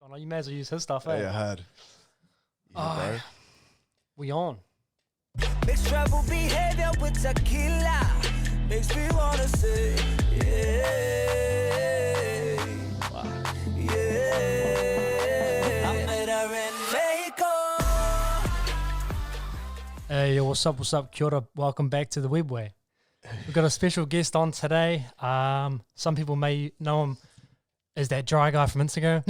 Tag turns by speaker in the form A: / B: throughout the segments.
A: Oh, no, you may as well use his stuff,
B: Yeah, hard. Yeah, bro.
A: We on.
C: Mixed trouble behavior with tequila makes me wanna say, yeah, yeah. I met her in Mexico.
A: Hey, what's up, kia ora. Welcome back to the Webway. We've got a special guest on today. Some people may know him as that dry guy from Instagram.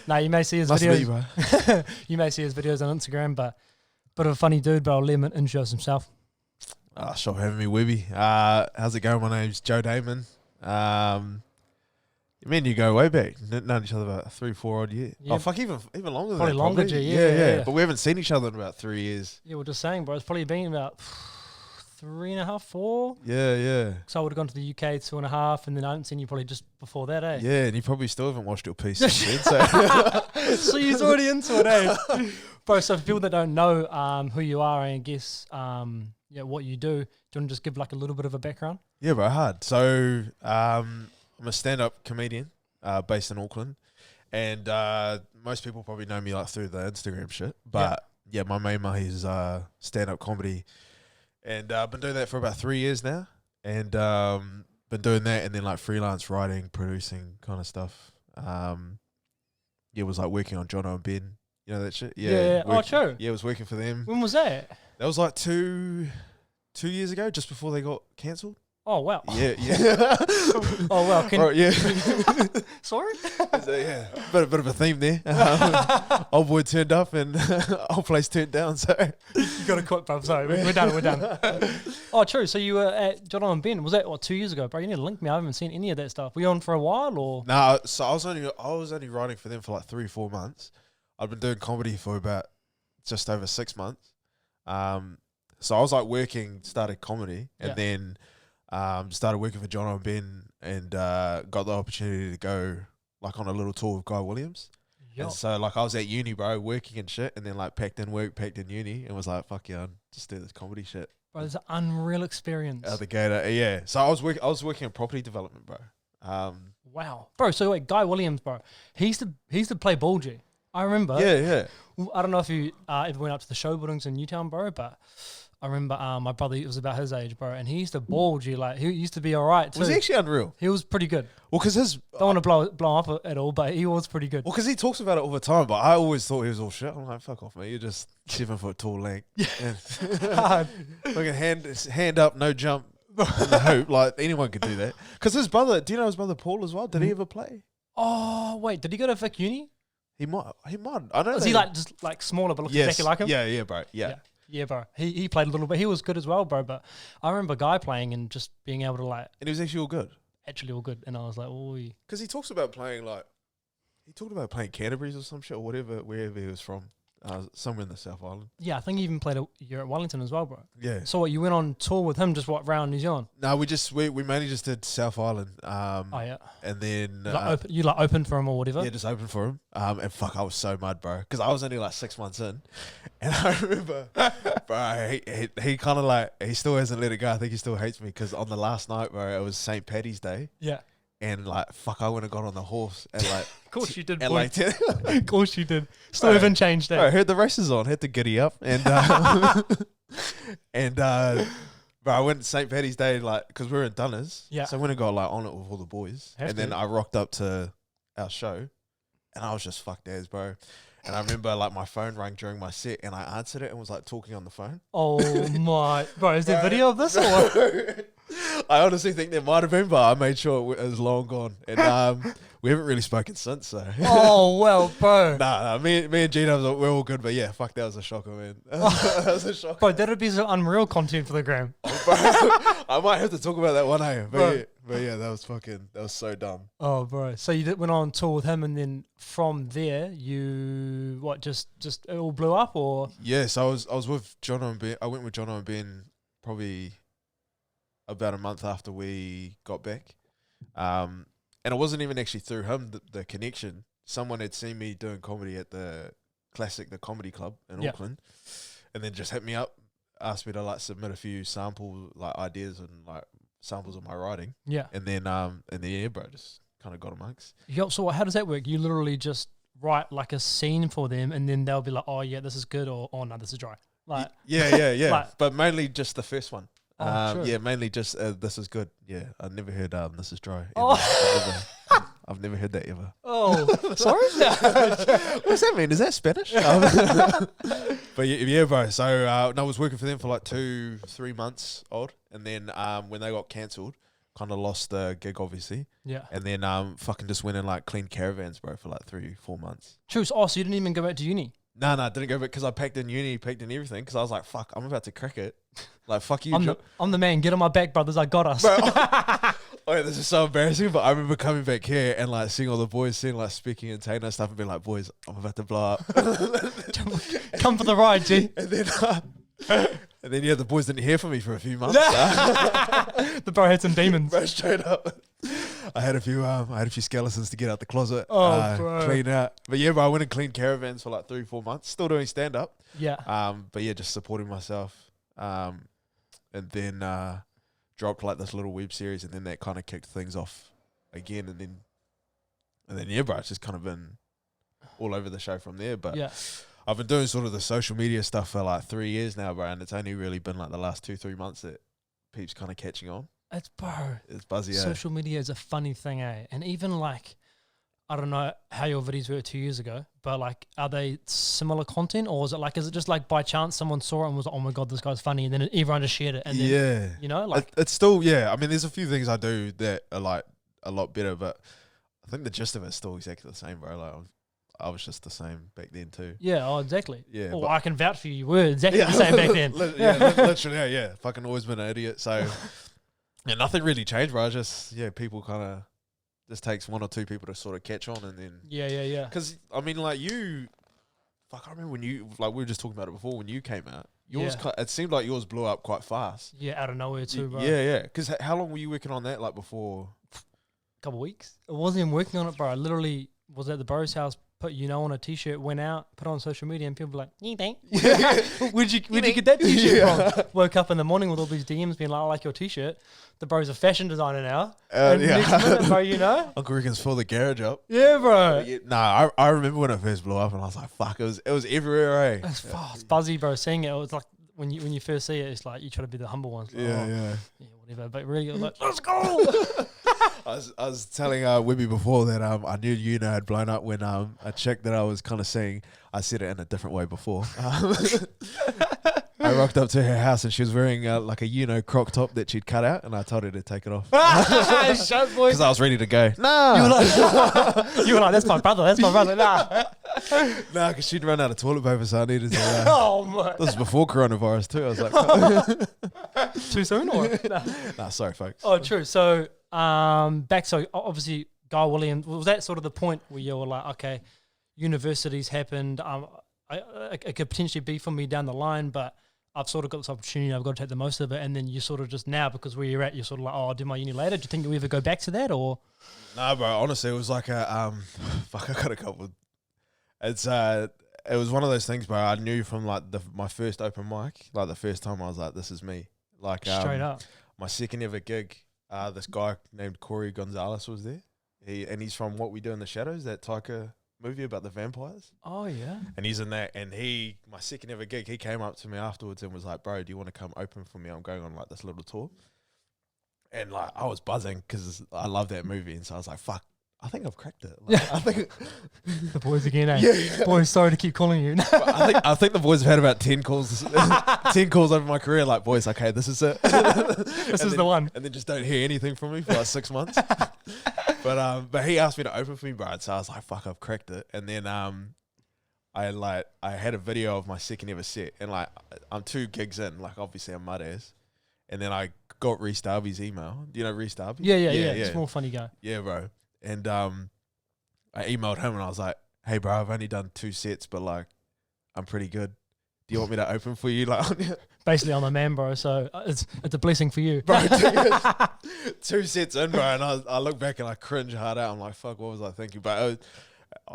A: Nah, you may see his
B: Must
A: videos.
B: be, bro.
A: You may see his videos on Instagram, but bit of a funny dude, but I'll let him introduce himself.
B: Sure for having me, Webby. How's it going? My name's Joe Daymond. Me and you go way back. Known each other about 3-4 odd years.
A: Yeah.
B: Oh, fuck, even longer than
A: Probably
B: that.
A: longer, G, yeah.
B: But we haven't seen each other in about 3 years.
A: Yeah, we're just saying, bro. It's probably been about 3.5, 4.
B: Yeah.
A: So I would have gone to the UK 2.5, and then I haven't seen you probably just before that, eh?
B: Yeah, and you probably still haven't watched your piece since then. So.
A: So he's already into it, eh? Bro, so for people that don't know who you are and I guess what you do you want to just give like a little bit of a background?
B: Yeah, bro, hard. So I'm a stand-up comedian based in Auckland, and most people probably know me like through the Instagram shit. But yeah, my main mahi is stand-up comedy, and I've been doing that for about 3 years now, and been doing that and then like freelance writing, producing kind of stuff. It was like working on Jono and Ben. You know that shit?
A: Yeah. True.
B: Yeah, I was working for them.
A: When was that?
B: That was like two years ago, just before they got cancelled.
A: Oh, wow.
B: Yeah.
A: Oh, wow.
B: Right, yeah.
A: Sorry?
B: So, yeah, bit of a theme there. Old boy turned up and old place turned down. So
A: You got to quit, bro. Sorry. We're done. Oh, true. So you were at Jono and Ben. Was that, 2 years ago, bro? You need to link me. I haven't seen any of that stuff. Were you on for a while or?
B: no, so I was only writing for them for like 3-4 months. I'd been doing comedy for about just over 6 months. So I was like started comedy, and then started working for Jono and Ben, and got the opportunity to go like on a little tour with Guy Williams.
A: Yo.
B: And so like I was at uni, bro, working and shit, and then like packed in work, packed in uni, and was like, fuck yeah, I'll just do this comedy shit.
A: Bro, it's an unreal experience.
B: Out the gate, yeah. So I was working in property development, bro.
A: Wow. Bro, so wait, Guy Williams, bro. He used to play ball G. I remember.
B: Yeah.
A: I don't know if you ever went up to the show buildings in Newtown, bro, but I remember my brother, he was about his age, bro, and he used to ball G. Like, he used to be all right, too.
B: Was he actually unreal?
A: He was pretty good.
B: Well, because
A: Don't want to blow him up at all, but he was pretty good.
B: Well, because he talks about it all the time, but I always thought he was all shit. I'm like, fuck off, mate. You're just 7 foot tall length. Yeah. Fucking hand up, no jump in the hoop. Like, anyone could do that. Because his brother, do you know his brother Paul as well? Did he ever play?
A: Oh, wait, did he go to Vic Uni?
B: He might. I don't know.
A: Is he like just like smaller but looks exactly like him?
B: Yeah, bro. Yeah.
A: Yeah, bro. He played a little bit. He was good as well, bro. But I remember Guy playing and just being able to like
B: And he was actually all good.
A: all good. And I was like, oh,
B: Because he talks about playing Canterbury's or some shit or wherever he was from. Somewhere in the South Island.
A: yeah. I think he even played a year at Wellington as well, bro.
B: Yeah.
A: So what? You went on tour with him, just around New Zealand?
B: No, we mainly just did South Island.
A: Oh yeah.
B: And then
A: You opened for him or whatever?
B: yeah, just open for him. And fuck, I was so mad, bro, because I was only like 6 months in, and I remember, bro, he kind of like he still hasn't let it go. I think he still hates me because on the last night, bro, it was St. Paddy's Day,
A: Yeah.
B: and like fuck, I went and got on the horse and like.
A: Of course you did,
B: And
A: boy.
B: like,
A: Of course you did. Still haven't changed that.
B: I heard the races on, had to giddy up, and bro, I went to St. Paddy's Day like because we were in Dunners,
A: Yeah.
B: So I went and got like on it with all the boys,
A: Have
B: and then
A: to.
B: I rocked up to our show, and I was just fucked as, bro. And I remember like my phone rang during my set, and I answered it and was like talking on the phone.
A: Oh my, bro! Is there video of this or what?
B: I honestly think there might have been, but I made sure it was long gone, and we haven't really spoken since. So
A: Oh well, bro.
B: nah, me and Gino, we're all good, but yeah, fuck, that was a shocker, man. That was a shocker.
A: Bro, that'd be some unreal content for the gram.
B: Bro, I might have to talk about that one day, but yeah, that was so dumb.
A: Oh, bro. So you went on tour with him, and then from there, you just it all blew up, or?
B: Yeah, so I was with Jono and Ben. I went with Jono and Ben probably about a month after we got back, and it wasn't even actually through him the connection. Someone had seen me doing comedy at the comedy club in Auckland, and then just hit me up, asked me to like submit a few sample like ideas and like samples of my writing.
A: Yeah.
B: And then yeah, bro, just kind of got amongst.
A: Yo, so how does that work? You literally just write like a scene for them, and then they'll be like, "Oh yeah, this is good," or "Oh no, this is dry." Like,
B: yeah.
A: Like-
B: but mainly just the first one.
A: True.
B: Yeah, mainly just this is good. Yeah, I never heard this is dry. Ever.
A: Oh.
B: I've never heard that ever.
A: Oh, sorry.
B: What's that mean? Is that Spanish? But yeah, bro. So I was working for them for like 2-3 months odd, and then when they got cancelled, kind of lost the gig, obviously.
A: Yeah.
B: And then fucking just went and like cleaned caravans, bro, for like 3-4 months.
A: True. So you didn't even go back to uni?
B: No, didn't go back because I packed in uni, packed in everything because I was like, fuck, I'm about to crack it. Like, fuck you,
A: I'm the man. Get on my back, brothers. I got us.
B: Bro, oh yeah, this is so embarrassing, but I remember coming back here and like seeing all the boys saying like speaking and Taylor and stuff and being like, boys, I'm about to blow up.
A: Come for the ride, G.
B: And then yeah, the boys didn't hear from me for a few months.
A: The bro had some demons.
B: Bro, straight up. I had a few skeletons to get out the closet.
A: Bro.
B: Clean out. But yeah, bro, I went and cleaned caravans for like 3-4 months. Still doing stand up.
A: Yeah.
B: But yeah, just supporting myself. And then dropped like this little web series, and then that kind of kicked things off again, and then yeah, bro, it's just kind of been all over the show from there. But
A: Yeah.
B: I've been doing sort of the social media stuff for like 3 years now, bro, and it's only really been like the last 2-3 months that peeps kind of catching on.
A: It's bro.
B: It's buzzy.
A: Social media is a funny thing, eh? And even like, I don't know how your videos were 2 years ago, but like, are they similar content, or is it just like by chance someone saw it and was like, oh my god, this guy's funny, and then everyone just shared it, and then,
B: Yeah,
A: you know, like
B: it's still, yeah. I mean, there's a few things I do that are like a lot better, but I think the gist of it's still exactly the same, bro. Like I was just the same back then too.
A: yeah, oh exactly.
B: Yeah,
A: Oh,
B: but-
A: I can vouch for you. You were exactly the same back then.
B: Literally, yeah. Fucking always been an idiot. So, yeah, nothing really changed, bro. Just people kind of just takes 1 or 2 people to sort of catch on, and then
A: Yeah.
B: because I mean, like I remember when you we were just talking about it before when you came out. Yours, it seemed like yours blew up quite fast.
A: Yeah, out of nowhere too, bro.
B: Yeah. Because how long were you working on that? Like before?
A: Couple weeks. I wasn't even working on it, bro. I literally was at the bro's house, put on a t-shirt, went out, put it on social media, and people were like, you think? Where'd you get that t-shirt from? Woke up in the morning with all these DMs being like, I like your t-shirt. The bro's a fashion designer now. And next minute, bro, you know?
B: Uncle Ricken's fill the garage up.
A: Yeah, bro.
B: I remember when it first blew up, and I was like, fuck, it was everywhere, eh?
A: It's buzzy, bro. Seeing it was like, when you first see it, it's like, you try to be the humble ones. Like,
B: Yeah.
A: Yeah, whatever. But really, you're like, let's go.
B: I was telling Wibby before that I knew Una had blown up when a chick that I was kind of seeing, I said it in a different way before. I rocked up to her house and she was wearing like a croc top that she'd cut out, and I told her to take it off
A: Shut, boy.
B: because I was ready to go. Nah,
A: You were like, that's my brother. That's my brother. Nah.
B: nah, because she'd run out of toilet paper, so I needed to.
A: Oh, my.
B: This was before coronavirus too. I was like,
A: Too soon, or?
B: nah, sorry, folks.
A: Oh, true. So, so obviously, Guy Williams, was that sort of the point where you were like, okay, universities happened, it could potentially be for me down the line, but I've sort of got this opportunity, I've got to take the most of it, and then you sort of just now, because where you're at, you're sort of like, oh, I'll do my uni later. Do you think you'll ever go back to that, or?
B: Nah, bro, honestly, it was like a, fuck, I got a couple. It was one of those things, bro. I knew from like my first open mic, like the first time I was like, this is me. Like,
A: Straight up.
B: My second ever gig, this guy named Corey Gonzalez was there. He's from What We Do in the Shadows, that Taika movie about the vampires.
A: Oh, yeah.
B: And he's in that. And my second ever gig, he came up to me afterwards and was like, bro, do you want to come open for me? I'm going on like this little tour. And like, I was buzzing because I love that movie. And so I was like, fuck, I think I've cracked it. Like, I think
A: The boys again, eh?
B: Yeah.
A: Boys, sorry to keep calling you.
B: I think the boys have had about 10 calls, 10 calls over my career. Like, boys, okay, this is it.
A: This is the one.
B: And then just don't hear anything from me for like 6 months. But he asked me to open for me, bro. So I was like, fuck, I've cracked it. And then I had a video of my second ever set, and like I'm 2 gigs in, like obviously I'm mud ass. And then I got Reece Darby's email. Do you know Reece Darby?
A: Yeah. Small funny guy.
B: Yeah, bro. And I emailed him and I was like, hey, bro, I've only done 2 sets, but like I'm pretty good. Do you want me to open for you? Like,
A: Basically, I'm a man, bro. So it's a blessing for you,
B: bro. 2 sets in, bro, and I look back and I cringe hard out. I'm like, fuck, what was I thinking? But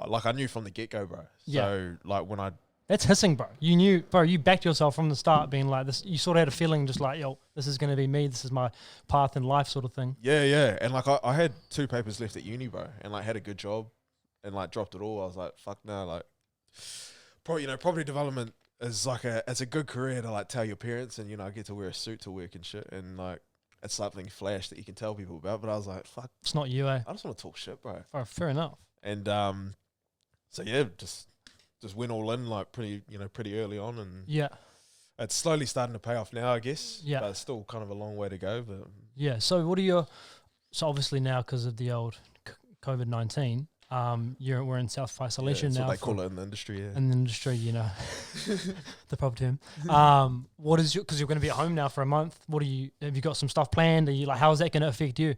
B: like I knew from the get go, bro.
A: Yeah.
B: So like when I
A: That's hissing, bro. You knew, bro. You backed yourself from the start, being like this. You sort of had a feeling, just like, yo, this is gonna be me. This is my path in life, sort of thing.
B: Yeah. And like I had 2 papers left at uni, bro, and like had a good job, and like dropped it all. I was like, fuck no, like, probably property development is like it's a good career to like tell your parents, and I get to wear a suit to work and shit, and like it's something flash that you can tell people about. But I was like, fuck,
A: it's not you, eh?
B: I just want to talk shit, bro.
A: Fair enough.
B: And so yeah, just went all in like pretty early on, and
A: yeah,
B: it's slowly starting to pay off now, I guess.
A: Yeah,
B: but it's still kind of a long way to go. But
A: yeah, so what are so obviously now because of the old COVID-19, we're in self-isolation
B: now.
A: That's
B: what they call it in the industry. Yeah.
A: In the industry, the proper term. What is because you're going to be at home now for a month? Have you got some stuff planned? Are you like, how is that going to affect you?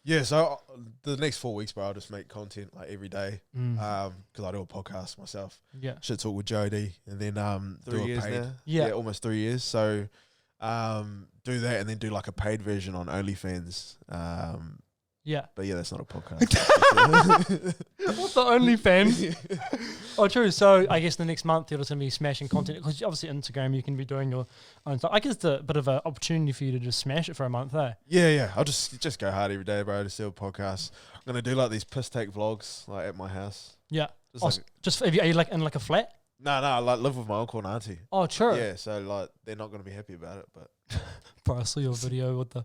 B: Yeah, so the next 4 weeks, bro, I'll just make content like every day, because I do a podcast myself.
A: Yeah,
B: Shit Talk with Joe D, and then 3 years paid, now.
A: Yeah,
B: almost 3 years. So do that, and then do like a paid version on OnlyFans.
A: Yeah,
B: but yeah, that's not a podcast.
A: What's the OnlyFans? Oh, true. So I guess the next month you're just gonna be smashing content because obviously Instagram you can be doing your own stuff. I guess it's a bit of an opportunity for you to just smash it for a month, eh?
B: Yeah. I'll just go hard every day, bro. Just do a podcast. I'm gonna do like these piss take vlogs like at my house.
A: Yeah.
B: Just
A: are you like in like a flat?
B: No, I like live with my uncle and auntie.
A: Oh, true.
B: Yeah, so like they're not gonna be happy about it, but.
A: Bro, I saw your video with the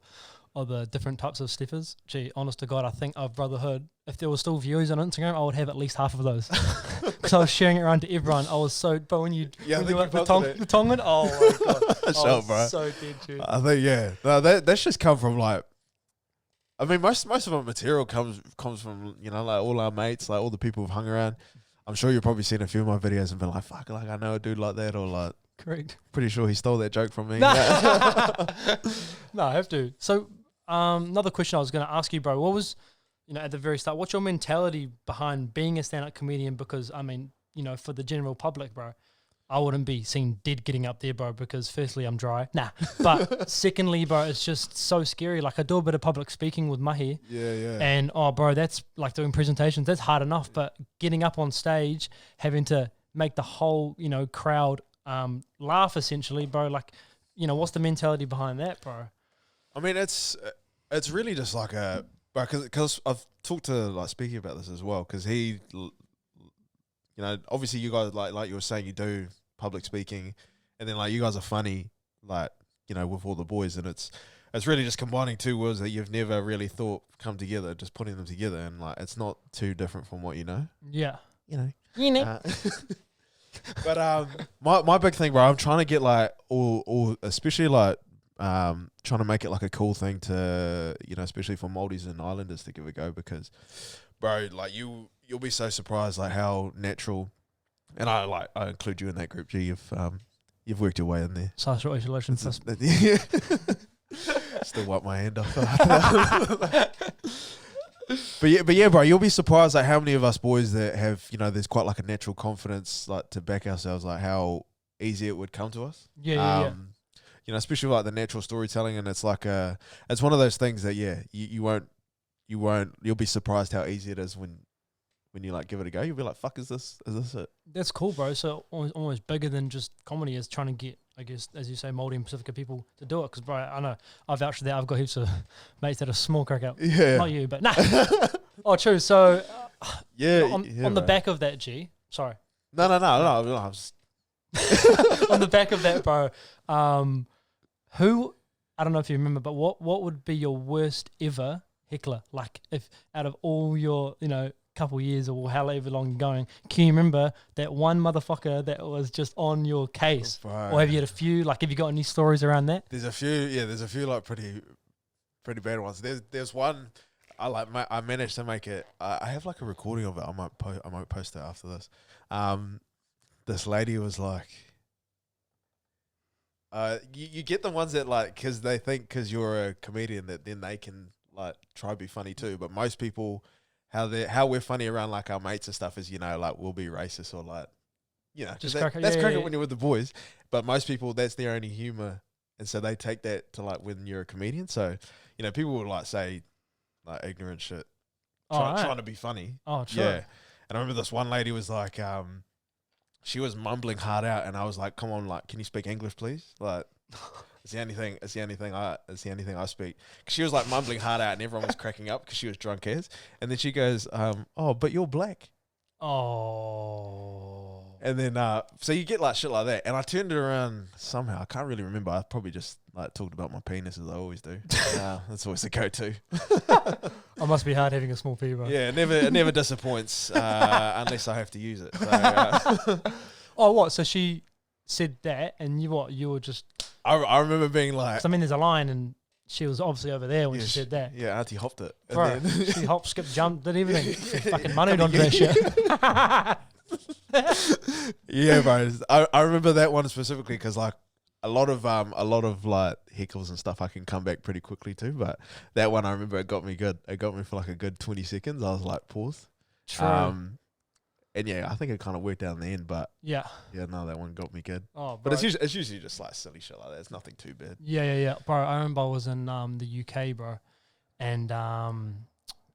A: different types of stiffers. Gee, honest to God, I think I've brotherhood. If there were still views on Instagram, I would have at least half of those. Because I was sharing it around to everyone. I was so, but when you like the Tongan, oh my God.
B: Shut bro.
A: So dead, dude.
B: I think, yeah. No, that's just come from like, I mean, most of our material comes from, like all our mates, like all the people we've hung around. I'm sure you've probably seen a few of my videos and been like, fuck, like I know a dude like that, or like,
A: correct.
B: Pretty sure he stole that joke from me.
A: No, I have to. So, another question I was going to ask you, bro. What was, at the very start, what's your mentality behind being a stand-up comedian? Because, I mean, for the general public, bro, I wouldn't be seen dead getting up there, bro, because firstly, I'm dry. Nah. But secondly, bro, it's just so scary. Like, I do a bit of public speaking with Mahi.
B: Yeah.
A: And, bro, that's like doing presentations. That's hard enough. But getting up on stage, having to make the whole, crowd laugh, essentially, bro, like, what's the mentality behind that, bro?
B: I mean, it's really just like because I've talked to like Speaking about this as well, because he, obviously you guys like you were saying, you do public speaking, and then like you guys are funny, like with all the boys, and it's really just combining two words that you've never really thought come together, just putting them together, and like it's not too different from what you know.
A: Yeah,
B: But my big thing, bro, I'm trying to get like all especially like trying to make it like a cool thing to especially for Māoris and Islanders to give a go, because bro, like you'll be so surprised like how natural, and I include you in that group. Gee, you've worked your way in there.
A: Social isolation.
B: Still wipe my hand off. But yeah, bro, you'll be surprised like how many of us boys that have, there's quite like a natural confidence like to back ourselves, like how easy it would come to us.
A: Yeah.
B: Especially like the natural storytelling, and it's like it's one of those things that you'll be surprised how easy it is when you like give it a go. You'll be like, fuck, is this it?
A: That's cool, bro. So almost bigger than just comedy is trying to get, I guess, as you say, Māori and Pacifica people to do it. Because, bro, I know I've vouched for that. I've got heaps of mates that are small crack out.
B: Yeah.
A: Not you, but nah. Oh, true. So,
B: on
A: the back of that, G. Sorry.
B: No. I'm just
A: on the back of that, bro. Who, I don't know if you remember, but what would be your worst ever heckler? Like, if out of all your, couple years or however long you're going, can you remember that one motherfucker that was just on your case? Or have you had a few? Like, have you got any stories around that?
B: There's a few like pretty bad ones. There's one I managed to make it. I have like a recording of it. I might post it after this. This lady was like, you get the ones that like, because they think because you're a comedian that then they can like try to be funny too. But most people, how we're funny around like our mates and stuff is, like we'll be racist or like,
A: just
B: that's cracking when you're with the boys. But most people, that's their only humor, and so they take that to like when you're a comedian. So people will like say like ignorant shit, trying to be funny.
A: Oh, true.
B: Yeah. And I remember this one lady was like, she was mumbling hard out, and I was like, "Come on, like, can you speak English, please?" Like, it's the only thing. It's the only thing I speak. 'Cause she was like mumbling hard out, and everyone was cracking up because she was drunk as. And then she goes, "Oh, but you're black."
A: Oh.
B: And then, so you get like shit like that. And I turned it around somehow. I can't really remember. I probably just like talked about my penis as I always do. That's always the go-to.
A: I must be hard having a small pee, bro.
B: Yeah, it never disappoints unless I have to use it. So,
A: Oh, what? So she said that, and you were just.
B: I remember being like,
A: 'cause I mean, there's a line, and she was obviously over there when
B: yeah,
A: she said that.
B: Yeah, Auntie hopped it. And
A: Bro,
B: then
A: she hopped, skipped, jumped, did everything. She fucking moneyed onto that shit.
B: yeah, bro. I remember that one specifically because like a lot of like heckles and stuff I can come back pretty quickly to, but that one I remember it got me good. It got me for like a good 20 seconds. I was like pause.
A: True.
B: And yeah, I think it kind of worked out in the end, but
A: Yeah.
B: no, that one got me good.
A: Oh,
B: But
A: bro.
B: it's usually just like silly shit like that. It's nothing too bad.
A: Yeah. Bro, I remember I was in the UK, bro, and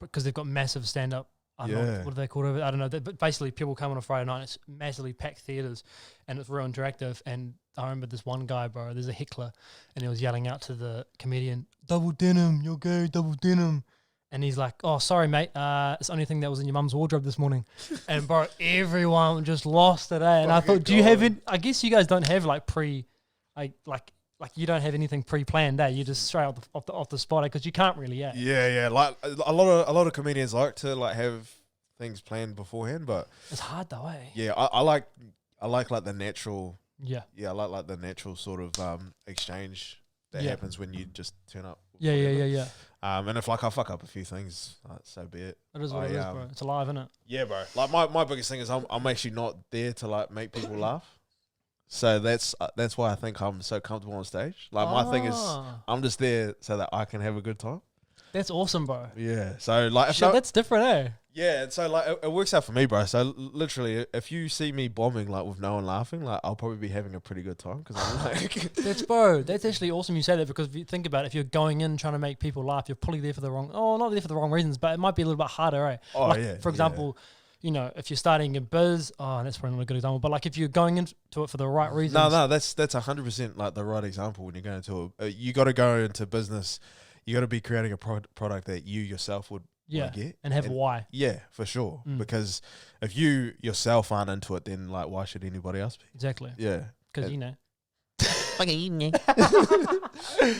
A: because they've got massive stand-up. I don't know,
B: Yeah.
A: what are they called over? I don't know. But basically, people come on a Friday night. It's massively packed theaters, and it's real interactive. And I remember this one guy, bro. There's a heckler, and he was yelling out to the comedian, "Double denim, you're gay, double denim." And he's like, "Oh, sorry, mate. It's the only thing that was in your mum's wardrobe this morning." And bro, everyone just lost it. And I thought, do you have it? I guess you guys don't have like like you don't have anything pre-planned, eh? You just straight off the spot, because you can't really, yeah.
B: Yeah. Like a lot of comedians like to like have things planned beforehand, but
A: It's hard though, eh?
B: yeah, I like like the natural.
A: Yeah.
B: Yeah, I like the natural sort of exchange that
A: Yeah.
B: happens when you just turn up.
A: Yeah.
B: And if like I fuck up a few things, so be it.
A: It is what it is, bro. It's alive, isn't it?
B: Yeah, bro. Like my biggest thing is I'm actually not there to like make people laugh. So that's why I think I'm so comfortable on stage. Like my thing is I'm just there so that I can have a good time.
A: That's awesome, bro.
B: Yeah. So like
A: Shit, that's different, eh?
B: yeah, and so like it works out for me, bro. So literally, if you see me bombing like with no one laughing, like I'll probably be having a pretty good time because I'm like,
A: That's actually awesome you say that, because if you think about it, if you're going in trying to make people laugh, you're probably there for not there for the wrong reasons, but it might be a little bit harder, eh?
B: Oh,
A: like,
B: yeah,
A: for example, you know, if you're starting a biz, that's probably not a good example, but like if you're going into it for the right reasons.
B: no, that's 100% like the right example when you're going to you got to go into business. You got to be creating a product that you yourself would get
A: and have why.
B: Yeah, for sure. Because if you yourself aren't into it, then like why should anybody else be?
A: Exactly.
B: Yeah,
A: Because you know.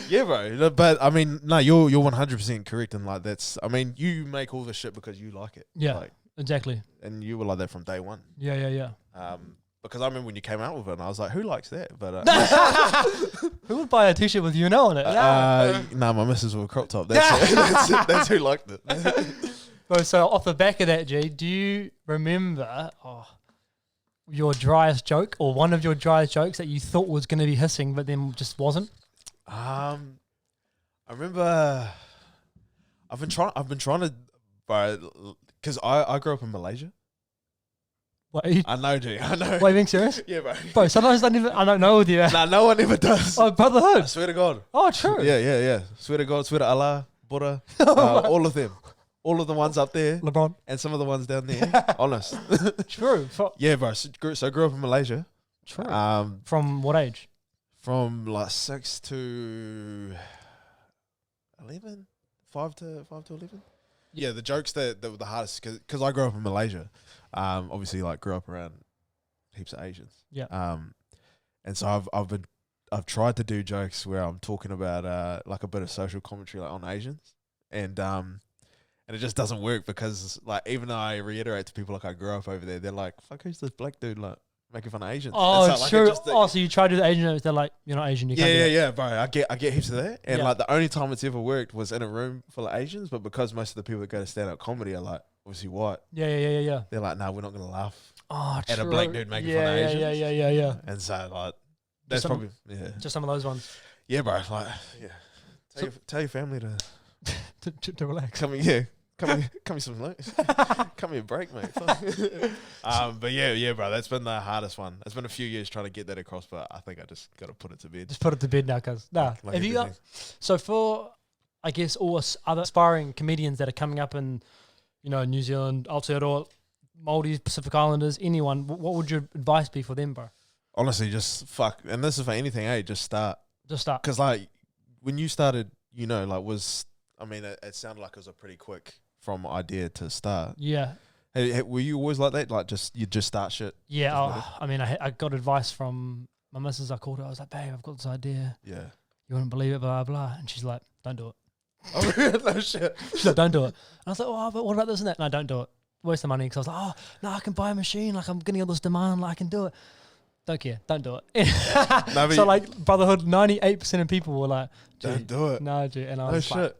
B: yeah, bro. No, but I mean, no, you're 100% correct, and like that's. I mean, you make all this shit because you like it.
A: Yeah,
B: like,
A: exactly.
B: And you were like that from day one.
A: Yeah.
B: Because I remember when you came out with it, and I was like, who likes that? But
A: who would buy a t-shirt with UNO on it?
B: nah, my missus with a crop top. That's who liked it.
A: Bro, so off the back of that, G, do you remember your driest joke, or one of your driest jokes that you thought was going to be hissing but then just wasn't?
B: I remember I've been trying to, because I grew up in Malaysia.
A: Wait,
B: I know, dude. I know.
A: wait, being serious?
B: Yeah, bro.
A: Bro, sometimes I don't know with you.
B: Nah, no one ever does.
A: Oh, brotherhood.
B: I swear to God.
A: Oh, true.
B: Yeah. Swear to God, swear to Allah, Buddha, all of them. All of the ones up there.
A: LeBron.
B: And some of the ones down there. Honest.
A: True.
B: Yeah, bro. So I grew up in Malaysia.
A: True. From what age?
B: From like 6 to 11. 5 to 11. Yeah, the jokes that were the hardest, because I grew up in Malaysia. Obviously, like grew up around heaps of Asians.
A: Yeah.
B: And so I've tried to do jokes where I'm talking about like a bit of social commentary like on Asians, and it just doesn't work, because like even though I reiterate to people like I grew up over there, they're like, "Fuck, who's this black dude like making fun of Asians?"
A: Oh,
B: so, like,
A: true. So you try to do the Asian jokes, they're like, "You're not Asian, you can't do that."
B: Yeah, bro. I get heaps of that, and
A: Yeah.
B: like the only time it's ever worked was in a room full of Asians, but because most of the people that go to stand up comedy are like obviously white,
A: Yeah.
B: they're like, "No, we're not gonna laugh
A: Oh,
B: at a
A: true.
B: black dude making fun of Asians."
A: Yeah.
B: And so like that's
A: some-
B: probably
A: Just some of those ones
B: yeah, bro. Like tell your family to
A: to relax.
B: come me some notes. Come me a break, mate. But yeah, bro. That's been the hardest one. It's been a few years trying to get that across, but I think I just got to put it to bed.
A: Just put it to bed now, cuz. Nah.
B: Like
A: Have you got, so for, I guess, all other aspiring comedians that are coming up in, you know, New Zealand, Aotearoa, Māoris, Pacific Islanders, anyone, what would your advice be for them, bro?
B: Honestly, just fuck. And this is for anything, just start.
A: Just start.
B: Because, like, when you started, like, it sounded like it was a pretty quick from idea to start.
A: Yeah.
B: Hey, were you always like that? Like, you just start shit?
A: Yeah. I got advice from my missus. I called her. I was like, babe, I've got this idea.
B: Yeah.
A: You wouldn't believe it, blah, blah. And she's like, don't do it.
B: Oh, no shit.
A: She's like, don't do it. And I was like, oh, but what about this and that? No, don't do it. Waste the money. Because I was like, oh, no, I can buy a machine. Like, I'm getting all this demand. Like, I can do it. Don't care. Don't do it.
B: No,
A: so, like, brotherhood, 98% of people were like,
B: don't do it.
A: No, dude. And I was like,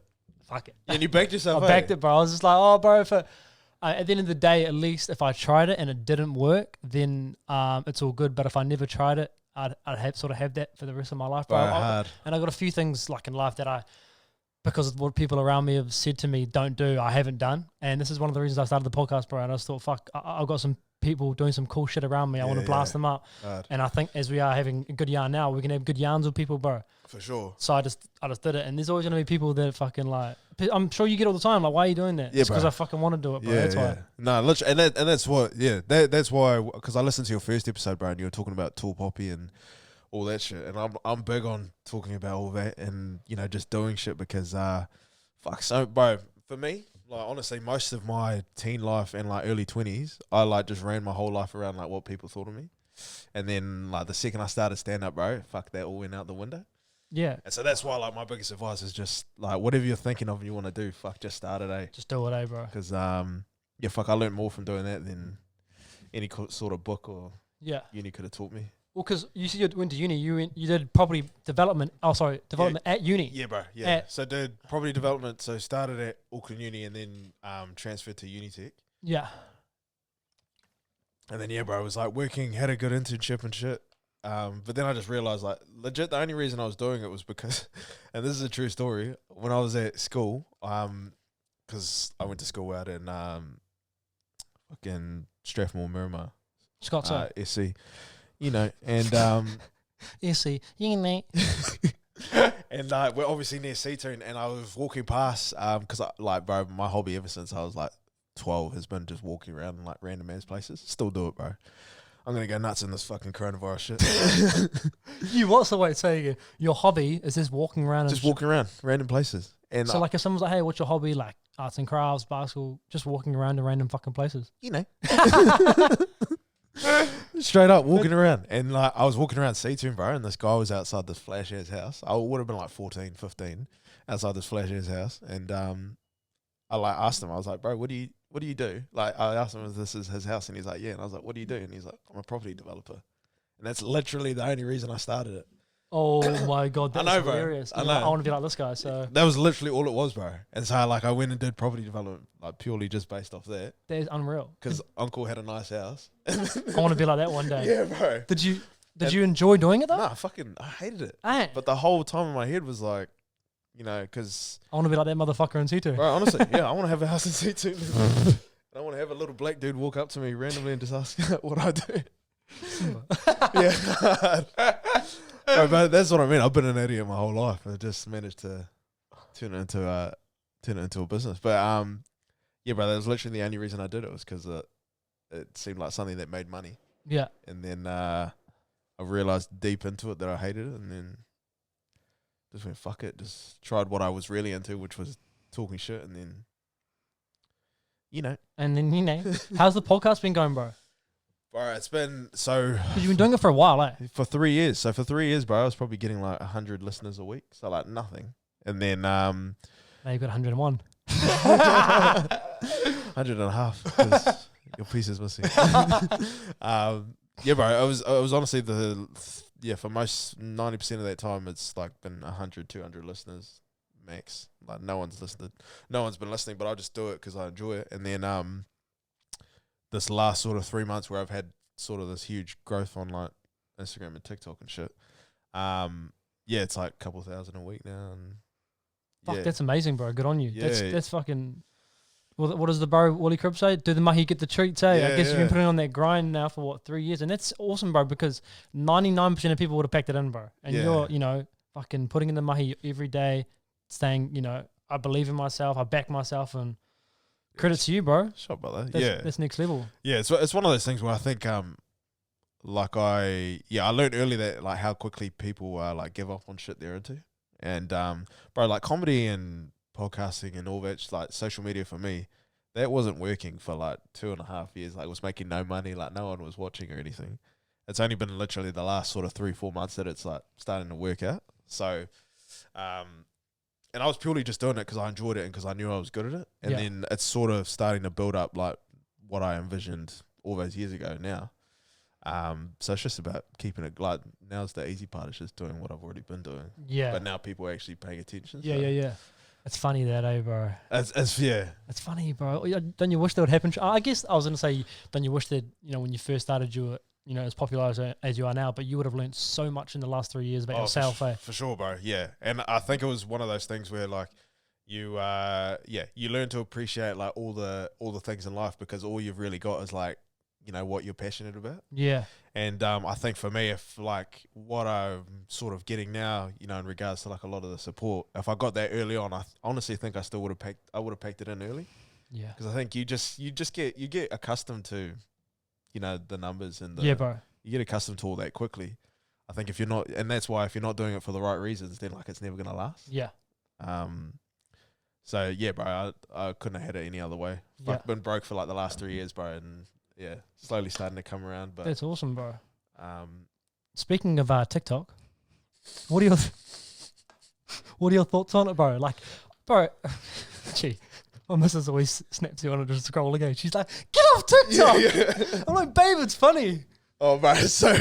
A: fuck it.
B: And you backed yourself.
A: I backed it, bro. I was just like, oh, bro, at the end of the day, at least if I tried it and it didn't work, then it's all good. But if I never tried it, I'd have that for the rest of my life, bro. And I got a few things like in life that because of what people around me have said to me, don't do, I haven't done. And this is one of the reasons I started the podcast, bro. And I just thought, fuck, I've got some people doing some cool shit around me. I want to blast them up. And I think as we are having a good yarn now, we can have good yarns with people, bro.
B: For sure.
A: So I just did it. And there's always going to be people that fucking like, I'm sure you get all the time, like, why are you doing that?
B: Yeah,
A: because I fucking want to do it, bro. That's why.
B: No, literally, and that's what, that's why, because I listened to your first episode, bro, and you were talking about tall poppy and all that shit. And I'm big on talking about all that and, just doing shit because, bro, for me, like, honestly, most of my teen life and, like, early 20s, I, like, just ran my whole life around, like, what people thought of me. And then, like, the second I started stand-up, bro, that all went out the window.
A: Yeah.
B: And so that's why, like, my biggest advice is just, like, whatever you're thinking of and you want to do, just start it, eh?
A: Just do it, bro.
B: Because, I learned more from doing that than any sort of book or uni could have taught me.
A: Well, because you said you went to uni, you did property development. Oh, sorry, development at uni.
B: Yeah, bro. Yeah. So did property development. So started at Auckland Uni and then transferred to Unitech.
A: Yeah.
B: And then bro, I was like working, had a good internship and shit. But then I just realized, like, legit, the only reason I was doing it was because, and this is a true story. When I was at school, because I went to school out in fucking Strathmore, Miramar,
A: Scottsdale,
B: SC. And
A: SC, uni.
B: And we're obviously near Seatoon, and I was walking past because bro, my hobby ever since I was like 12 has been just walking around in like random ass places. Still do it, bro. I'm gonna go nuts in this fucking coronavirus shit.
A: What's the way to say your hobby is just walking around?
B: Just walking around random places. And
A: so, like, if someone's like, "Hey, what's your hobby?" Like arts and crafts, basketball, just walking around to random fucking places.
B: Straight up walking around. And like I was walking around Seatoon, bro, and this guy was outside this flash ass house. I would have been like 14, 15 outside this flash ass house. And I like asked him, I was like, bro, what do you do? Like, I asked him if this is his house, and he's like, yeah. And I was like, what do you do? And he's like, I'm a property developer. And that's literally the only reason I started it.
A: Oh my God, that's
B: I know, bro.
A: hilarious.
B: I know.
A: I want to be like this guy. So
B: that was literally all it was, bro. And so I went and did property development, like purely just based off that.
A: That is unreal.
B: Because Uncle had a nice house.
A: I want to be like that one day.
B: Yeah, bro.
A: Did you enjoy doing it though?
B: Nah, I hated it. But the whole time in my head was like, because
A: I want to be like that motherfucker in C2.
B: Bro, honestly, I want to have a house in C2. I want to have a little black dude walk up to me randomly and just ask what I do. Yeah. But that's what I mean. I've been an idiot my whole life. I just managed to turn it into a business. But bro, that was literally the only reason I did it was because it seemed like something that made money.
A: Yeah.
B: And then I realized deep into it that I hated it, and then just went fuck it. Just tried what I was really into, which was talking shit, and then
A: how's the podcast been going, bro?
B: Bro, it's been so.
A: Because you've been doing it for a while, eh?
B: For 3 years. So for 3 years, bro, I was probably getting like 100 listeners a week. So like nothing. And then
A: now you've got 101.
B: 100 and a half. Because your piece is missing. Bro, it was honestly for most 90% of that time, it's like been 100, 200 listeners max. Like no one's been listening, but I just do it because I enjoy it. And then this last sort of 3 months where I've had sort of this huge growth on like Instagram and TikTok and shit. It's like a couple thousand a week now. And
A: fuck, that's amazing, bro. Good on you.
B: Yeah.
A: That's fucking. What does the bro Wally Crib say? Do the mahi get the treats, eh? I guess you've been putting on that grind now for 3 years, and that's awesome, bro. Because 99% of people would have packed it in, bro. And you're fucking putting in the mahi every day, saying I believe in myself, I back myself, and Credit to you, bro.
B: Sure, brother.
A: That's next level.
B: Yeah, it's one of those things where I think I learned early that like how quickly people like give up on shit they're into, and bro, like comedy and podcasting and all that, like social media for me, that wasn't working for like 2.5 years. Like, was making no money, like no one was watching or anything. It's only been literally the last sort of 3-4 months that it's like starting to work out. So, and I was purely just doing it because I enjoyed it and because I knew I was good at it. And then it's sort of starting to build up like what I envisioned all those years ago now. So it's just about keeping it, like, now's the easy part. It's just doing what I've already been doing.
A: Yeah.
B: But now people are actually paying attention.
A: Yeah. It's funny that, bro.
B: It's
A: funny, bro. Don't you wish that would happen? I guess I was going to say, don't you wish that, when you first started, you were, as popular as you are now, but you would have learned so much in the last 3 years about yourself,
B: For sure, bro. Yeah. And I think it was one of those things where, like, you learn to appreciate, like, all the things in life, because all you've really got is, like, what you're passionate about.
A: Yeah.
B: And I think for me, if like what I'm sort of getting now, in regards to like a lot of the support, if I got that early on, I honestly think I still would have packed it in early.
A: Yeah.
B: Because I think you get accustomed to, the numbers and
A: bro.
B: You get accustomed to all that quickly. I think if you're not, and that's why if you're not doing it for the right reasons, then like it's never gonna last.
A: Yeah.
B: So yeah, bro, I couldn't have had it any other way. I've been broke for like the last 3 years, bro, and yeah, slowly starting to come around. But
A: that's awesome, bro. Speaking of TikTok, what are your thoughts on it, bro? Like, bro, gee, my missus always snaps you on it just scrolling again. She's like, "Get off TikTok!" Yeah. I'm like, "Babe, it's funny."
B: Oh, bro, so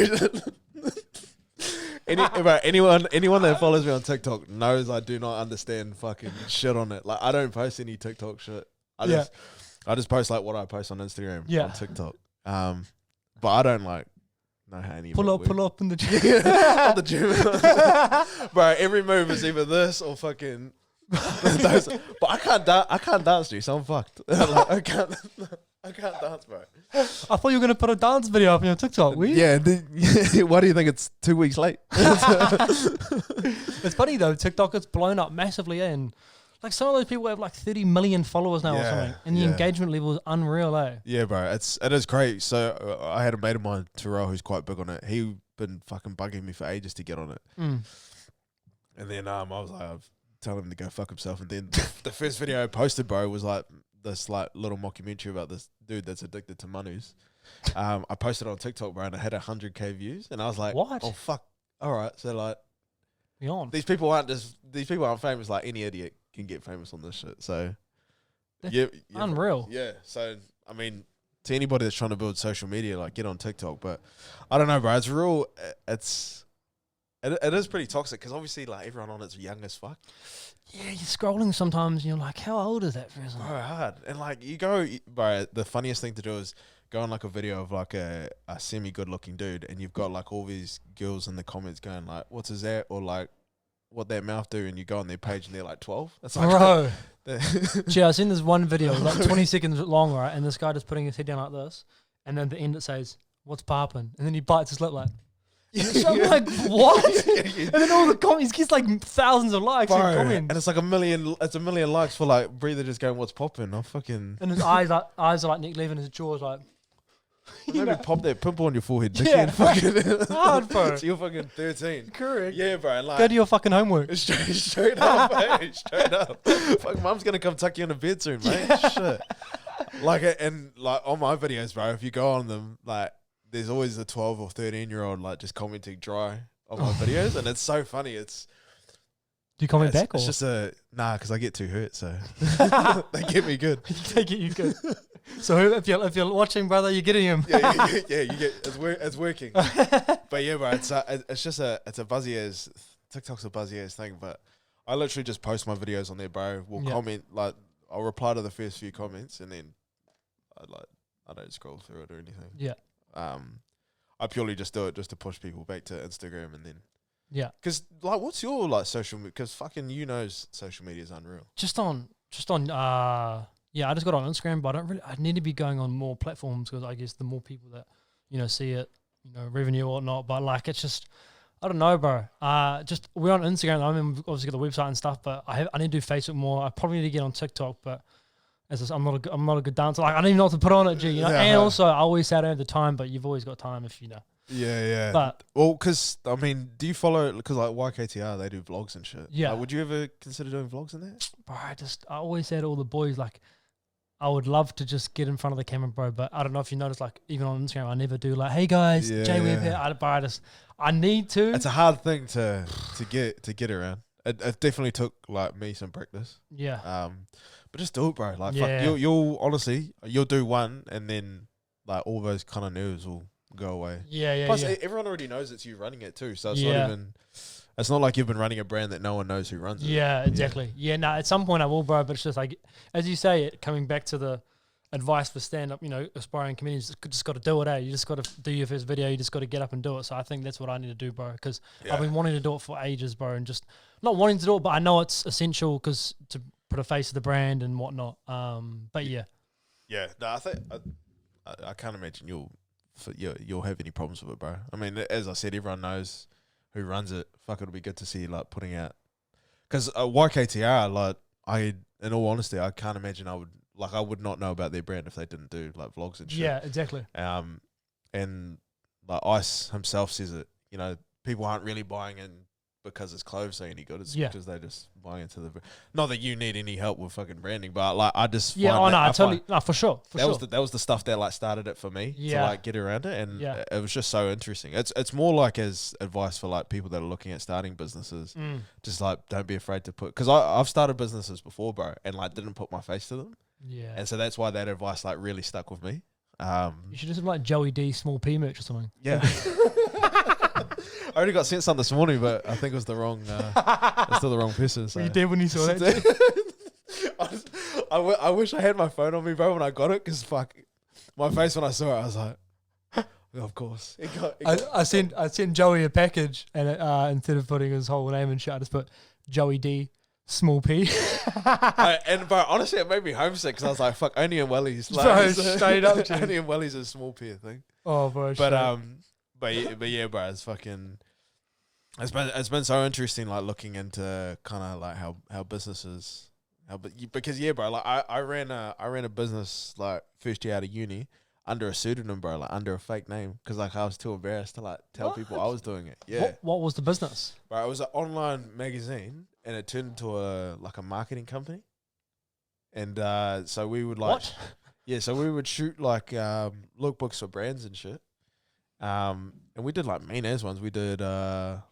B: anyone that follows me on TikTok knows I do not understand fucking shit on it. Like, I don't post any TikTok shit. I just post like what I post on Instagram on TikTok. But I don't like know how any
A: pull up in the gym.
B: At the gym. Bro, every move is either this or fucking those. But I can't dance, dude, so I'm fucked. Like, I can't dance, bro.
A: I thought you were gonna put a dance video up on your TikTok, were you?
B: Yeah, why do you think it's 2 weeks late?
A: It's funny though, TikTok has blown up massively, and like some of those people have like 30 million followers now or something, and the engagement level is unreal,
B: Yeah, bro, it is great. So I had a mate of mine, Terrell, who's quite big on it. He been fucking bugging me for ages to get on it, and then I was like, I've telling him to go fuck himself. And then the first video I posted, bro, was like this like little mockumentary about this dude that's addicted to manus. I posted it on TikTok, bro, and it had 100K views, and I was like,
A: what?
B: Oh fuck! All right, so like,
A: beyond
B: these people aren't famous. Like any idiot can get famous on this shit. So yeah,
A: unreal.
B: Yeah. So I mean, to anybody that's trying to build social media, like, get on TikTok. But I don't know, bro. It's real. It is pretty toxic because obviously, like, everyone on it's young as fuck.
A: Yeah, you're scrolling sometimes and you're like, how old is that person?
B: Bro, hard. And like, you go, bro, the funniest thing to do is go on like a video of like a semi-good looking dude, and you've got like all these girls in the comments going like, what's his that? Or like, what that mouth do? And you go on their page and they're like 12. It's like,
A: bro. Gee, I've seen this one video, like 20 seconds long, right? And this guy just putting his head down like this. And then at the end it says, "What's poppin'?" And then he bites his lip like, I'm like, what? And then all the comments, he gets like thousands of likes and comments.
B: And it's like a million likes for like Breather just going, "What's poppin'?" I'm fucking.
A: And his eyes are like Nick Levin, his jaw's like.
B: Maybe pop that pimple on your forehead, Nick.
A: Yeah,
B: fucking
A: hard, bro.
B: So you're fucking 13.
A: Correct.
B: Yeah, bro. Like,
A: go do your fucking homework.
B: Straight up, mate. Straight up. Fuck, mum's gonna come tuck you in a bed soon, mate. Shit. Like, and like on my videos, bro, if you go on them, like, there's always a 12 or 13-year-old like just commenting dry on my videos, and it's so funny. Do
A: you comment back?
B: It's just because I get too hurt, so they get me good.
A: They get you good. So if you're watching, brother, you're getting him.
B: Yeah, you get it's working. But yeah, bro, it's a buzzy as TikTok's a buzzy ass thing. But I literally just post my videos on there, bro. We'll comment, like, I'll reply to the first few comments, and then I don't scroll through it or anything.
A: Yeah.
B: I purely just do it just to push people back to Instagram, and then because like, what's your like social media? Because fucking social media is unreal.
A: Just on I just got on Instagram, but I need to be going on more platforms, because I guess the more people that see it, revenue or whatnot. But like, it's just, I don't know, bro. Just we're on Instagram. I mean, we've obviously got the website and stuff, but I need to do Facebook more. I probably need to get on TikTok, but I'm not a good dancer. Like I don't even know what to put on it, G. You know?
B: Yeah.
A: And also, I always say I don't have the time, but you've always got time if you know.
B: Yeah.
A: But
B: well, because I mean, do you follow? Because like YKTR, they do vlogs and shit.
A: Yeah.
B: Like, would you ever consider doing vlogs in there?
A: bro, I always say to all the boys, like, I would love to just get in front of the camera, bro. But I don't know if you noticed, like, even on Instagram, I never do like, hey guys,
B: Yeah,
A: Jay Webb
B: yeah.
A: here. I need to.
B: It's a hard thing to get around. It definitely took like me some practice.
A: Yeah.
B: But just do it, bro. Like,
A: Yeah.
B: fuck, you'll honestly, you'll do one, and then like all those kind of nerves will go away.
A: Yeah.
B: Plus,
A: yeah.
B: everyone already knows it's you running it too, so it's
A: Yeah.
B: not even. It's not like you've been running a brand that no one knows who runs it.
A: Yeah, exactly. Yeah, no, at some point I will, bro. But it's just like, as you say, it coming back to the advice for stand-up, you know, aspiring comedians, just got to do it, eh? You just got to do your first video. You just got to get up and do it. So I think that's what I need to do, bro. Because I've been wanting to do it for ages, bro, and just not wanting to do it, but I know it's essential because to put a face to the brand and whatnot. But yeah.
B: Yeah, no, I think I can't imagine you'll have any problems with it, bro. I mean, as I said, everyone knows who runs it. Fuck, it'll be good to see like putting out, because YKTR, like in all honesty, I can't imagine I would not know about their brand if they didn't do like vlogs and shit.
A: Yeah, exactly.
B: And like Ice himself says it, you know, people aren't really buying in because his clothes are any good. It's because they're just buying into the. Not that you need any help with fucking branding, but like I just
A: for sure.
B: That was the stuff that like started it for me to like get around it, and it was just so interesting. It's more like as advice for like people that are looking at starting businesses. Just like don't be afraid to put, because I've started businesses before, bro, and like didn't put my face to them.
A: Yeah,
B: and so that's why that advice like really stuck with me.
A: You should just have like Joey D small P merch or something.
B: Yeah. I already got sent some this morning, but I think it was the wrong. It's still the wrong person. So.
A: You did when you saw that.
B: I wish I had my phone on me, bro, when I got it, because fuck, my face when I saw it, I was like, of course.
A: I sent Joey a package, and instead of putting his whole name and shit, I just put Joey D small P.
B: And bro, honestly, it made me homesick because I was like, fuck, only in Wellies. Like,
A: bro, straight up, dude.
B: Only in Wellies is a small P thing.
A: Oh, bro.
B: But yeah, bro, it's fucking. It's been so interesting, like looking into kind of like how businesses, because yeah, bro, like I ran a business like first year out of uni under a pseudonym, bro, like under a fake name, because like I was too embarrassed to like tell people I was doing it. Yeah.
A: What was the business?
B: Bro, it was an online magazine, and it turned into a marketing company, and so we would like.
A: What?
B: Yeah, so we would shoot like lookbooks for brands and shit. And we did like mean ass ones. We did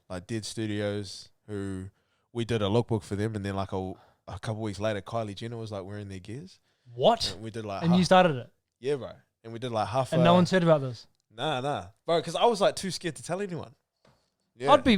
B: like Dead Studios, who we did a lookbook for them, and then like a couple weeks later, Kylie Jenner was like wearing their gears.
A: What?
B: And we did like.
A: And you started it?
B: Yeah, bro. And we did like half.
A: And no one said about this.
B: Nah, bro. Because I was like too scared to tell anyone. Yeah.
A: I'd be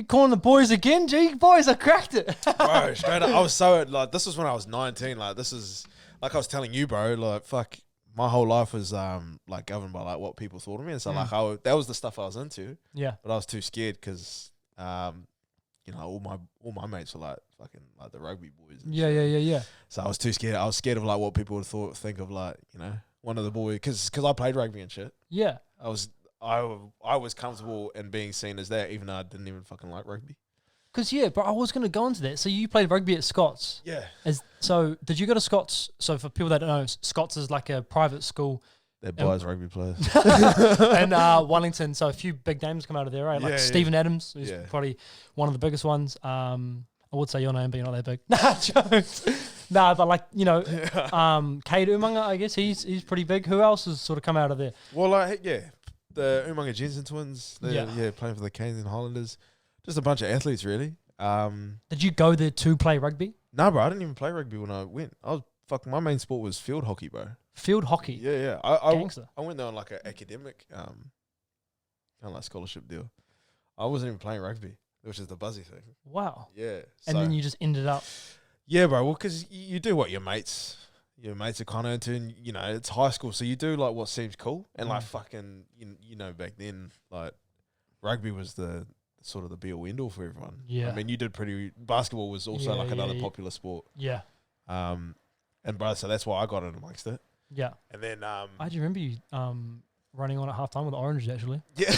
A: calling the boys again. Gee, boys, I cracked it.
B: Bro, straight up. I was so like, this was when I was 19. Like, this is like I was telling you, bro. Like, fuck. My whole life was like governed by like what people thought of me, and so like that was the stuff I was into. Yeah, but I was too scared because you know all my mates were like fucking like the rugby boys. And
A: yeah.
B: So I was too scared. I was scared of like what people would think of like, you know, one of the boys, because I played rugby and shit. Yeah, I was comfortable in being seen as that, even though I didn't even fucking like rugby.
A: Because, yeah, but I was going to go into that. So you played rugby at Scots.
B: Yeah.
A: So did you go to Scots? So for people that don't know, Scots is like a private school.
B: That buys rugby players.
A: And Wellington, so a few big names come out of there, right? Like Stephen Adams, who's probably one of the biggest ones. I would say your name, but you're not that big. Nah, jokes. Nah, but like, you know, Cade Umaga, I guess, he's pretty big. Who else has sort of come out of there?
B: Well, like, yeah, the Umaga Jensen twins, playing for the Canes and Highlanders. Just a bunch of athletes, really.
A: Did you go there to play rugby?
B: No, bro. I didn't even play rugby when I went. My main sport was field hockey, bro.
A: Field hockey?
B: Yeah. I went there on like an academic, kind of like scholarship deal. I wasn't even playing rugby, which is the buzzy thing.
A: Wow.
B: Yeah.
A: And then you just ended up.
B: Yeah, bro. Well, because you do what your mates are kind of into, and you know it's high school, so you do like what seems cool, and like fucking, you know, back then like rugby was the sort of the be all end all for everyone. Yeah. I mean, you did basketball was also like another popular sport. Yeah. And bro, so that's why I got in amongst it. Yeah. And then
A: I do remember you running on at halftime with Orange actually.
B: Yeah.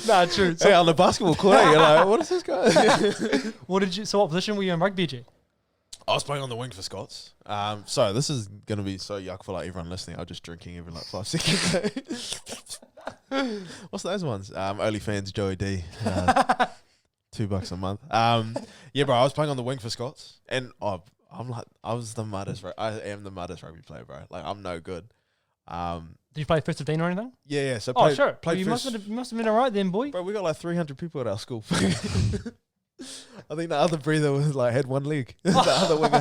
A: Nah, true.
B: So on the basketball court, you're like, what is this guy?
A: So what position were you in rugby, G?
B: I was playing on the wing for Scots. So this is going to be so yuck for like everyone listening. I'm just drinking every like 5 seconds. What's those ones? OnlyFans, Joey D. $2 a month. Yeah, bro, I was playing on the wing for Scots. And I was the muddest. I am the muddest rugby player, bro. Like, I'm no good.
A: Did you play first 15 or anything?
B: Yeah. So
A: sure. You must have been all right then, boy.
B: Bro, we got like 300 people at our school. I think the other breather was like had one leg. The other winger.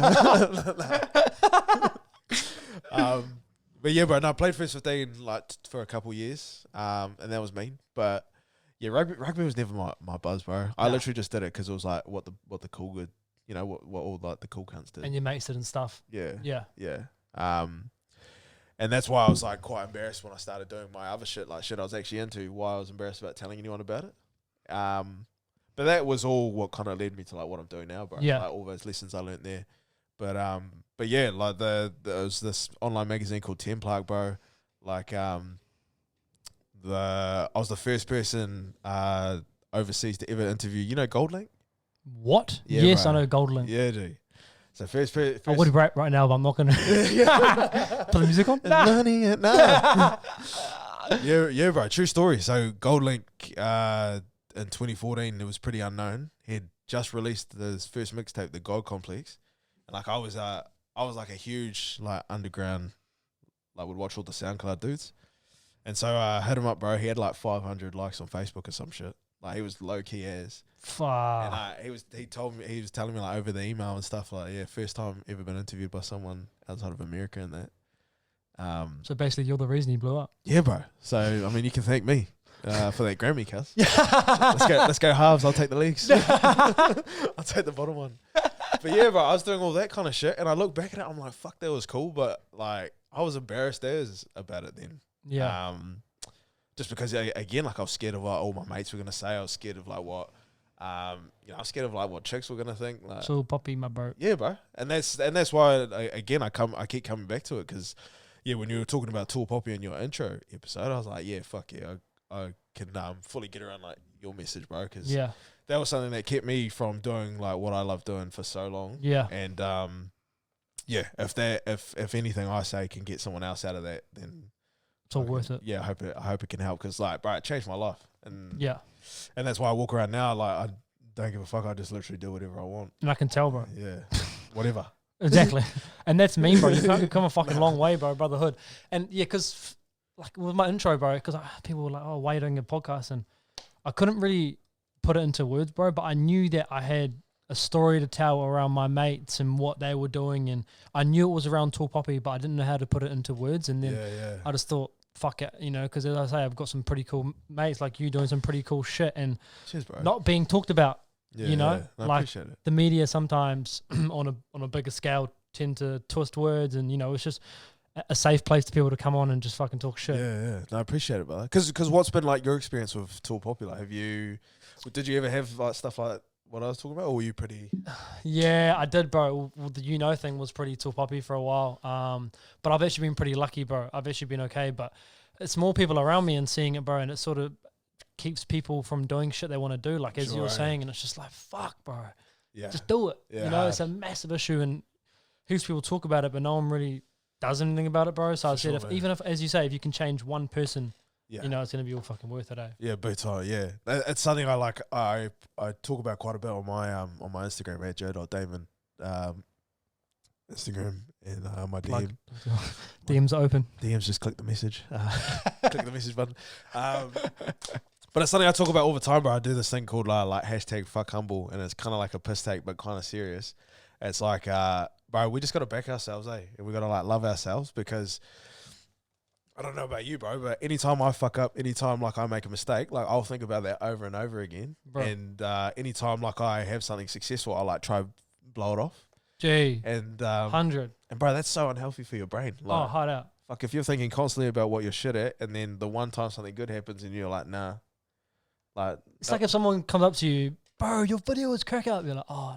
B: But yeah, bro, no, I played first 15 like for a couple years. And that was mean. But yeah, rugby was never my buzz, bro. I literally just did it because it was like what the cool good, you know, what all like the cool cunts did.
A: And your mates did and stuff.
B: Yeah. And that's why I was like quite embarrassed when I started doing my other shit, like shit I was actually into, why I was embarrassed about telling anyone about it. But that was all what kind of led me to like what I'm doing now, bro.
A: Yeah.
B: Like all those lessons I learned there. But yeah, like there was this online magazine called Template, bro. Like I was the first person overseas to ever interview, you know, Goldlink?
A: What?
B: Yeah,
A: yes,
B: bro.
A: I know Goldlink.
B: Yeah, dude. So first
A: I would rap right now, but I'm not gonna put the music on.
B: No. yeah, bro. True story. So Goldlink in 2014, it was pretty unknown. He had just released his first mixtape, The God Complex, and like I was like a huge like underground, like would watch all the SoundCloud dudes, and so I hit him up, bro. He had like 500 likes on Facebook or some shit. Like he was low key as.
A: Fuck.
B: And he was telling me like over the email and stuff like, yeah, first time ever been interviewed by someone outside of America and that.
A: So basically you're the reason he blew up.
B: Yeah, bro. So I mean, you can thank me for that Grammy, cuz. let's go halves. I'll take the legs. I'll take the bottom one. But yeah, bro, I was doing all that kind of shit, and I look back at it, I'm like, fuck, that was cool, but like I was embarrassed as about it then.
A: Yeah.
B: Just because again, like I was scared of what all my mates were gonna say. I was scared of like what. I was scared of like what chicks were gonna think. Like,
A: so poppy, my bro.
B: Yeah, bro, and that's why I keep coming back to it because, yeah, when you were talking about Tall Poppy in your intro episode, I was like, yeah, fuck yeah, I can fully get around like your message, bro, because that was something that kept me from doing like what I love doing for so long.
A: Yeah,
B: and if anything I say can get someone else out of that, then
A: it's all worth it.
B: Yeah, I hope it can help because like, bro, it changed my life, and
A: and
B: that's why I walk around now like I don't give a fuck. I just literally do whatever I want.
A: And I can tell, bro.
B: Yeah, whatever.
A: Exactly. And that's me, bro. You've come a fucking long way, bro, brotherhood. And yeah, because like with my intro, bro, because people were like, oh, why are you doing a podcast? And I couldn't really put it into words, bro, but I knew that I had a story to tell around my mates and what they were doing. And I knew it was around Tall Poppy, but I didn't know how to put it into words. And then I just thought, fuck it, you know, because as I say, I've got some pretty cool mates like you doing some pretty cool shit and
B: cheers, bro.
A: Not being talked about, you know,
B: I
A: like
B: appreciate it.
A: The media sometimes on a bigger scale tend to twist words, and you know, it's just a safe place to people to come on and just fucking talk shit.
B: Yeah. No, I appreciate it, brother. Because what's been like your experience with Tall Poppy? Like, did you ever have like stuff like what I was talking about, or were you pretty? Yeah,
A: I did, bro. Well, the thing was pretty Tall Poppy for a while. But I've actually been pretty lucky, bro. I've actually been okay, but it's more people around me and seeing it, bro, and it sort of keeps people from doing shit they want to do, like as you were saying, and it's just like, fuck, bro. Yeah. Just do it. Yeah, you know, it's a massive issue, and heaps of people talk about it, but no one really does anything about it, bro. So I said, even if, as you say, if you can change one person, you know, it's going to be all fucking worth it, eh?
B: Yeah, boots on, yeah. It's something I like. I talk about quite a bit on my Instagram at Joe Daymond, Instagram, and my DM.
A: DMs are open.
B: DMs, just click the message. Click the message button. But it's something I talk about all the time, bro. I do this thing called like hashtag fuck humble, and it's kind of like a piss take, but kind of serious. It's like, bro, we just got to back ourselves, eh? And we got to like love ourselves, because I don't know about you, bro, but anytime I fuck up, anytime like I make a mistake, like I'll think about that over and over again. Bro. And anytime like I have something successful, I like try blow it off.
A: Gee.
B: And
A: 100.
B: And bro, that's so unhealthy for your brain. Like,
A: hard out.
B: Like if you're thinking constantly about what you're shit at, and then the one time something good happens and you're like, nah. Like
A: it's like if someone comes up to you, bro, your video is crack up. You're like, oh,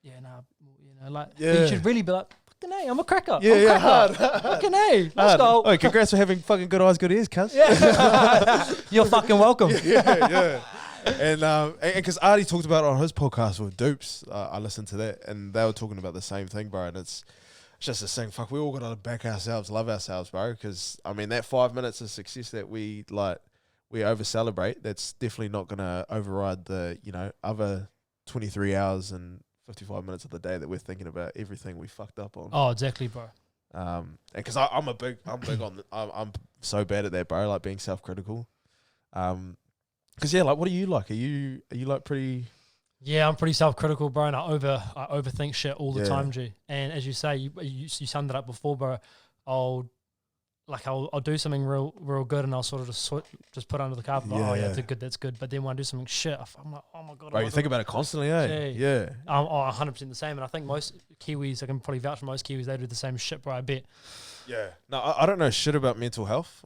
A: yeah, nah, you know, like you should really be like, fucking A, I'm a cracker.
B: Yeah, hard.
A: Fucking A, let's go.
B: Oh, congrats for having fucking good eyes, good ears, cuz.
A: Yeah. You're fucking welcome.
B: Yeah. And because Artie talked about it on his podcast with Dupes, I listened to that, and they were talking about the same thing, bro. And it's just this thing, fuck, we all got to back ourselves, love ourselves, bro. Because, I mean, that 5 minutes of success that we over celebrate, that's definitely not going to override the, other 23 hours and 55 minutes of the day that we're thinking about everything we fucked up on.
A: Oh, exactly, bro.
B: And because I'm big on, I'm so bad at that, bro, like being self-critical. Because like, what are you like? Are you like pretty?
A: Yeah, I'm pretty self-critical, bro, and I overthink shit all the time, G. And as you say, you summed it up before, bro. I'll do something real good, and I'll sort of just put it under the carpet. Like, that's good. But then when I do something shit, I'm like, oh my god.
B: Bro, you think about it constantly, eh?
A: Gee.
B: Yeah.
A: I'm 100% the same, and I think most Kiwis, I can probably vouch for most Kiwis, they do the same shit, bro. I bet.
B: Yeah. No, I don't know shit about mental health.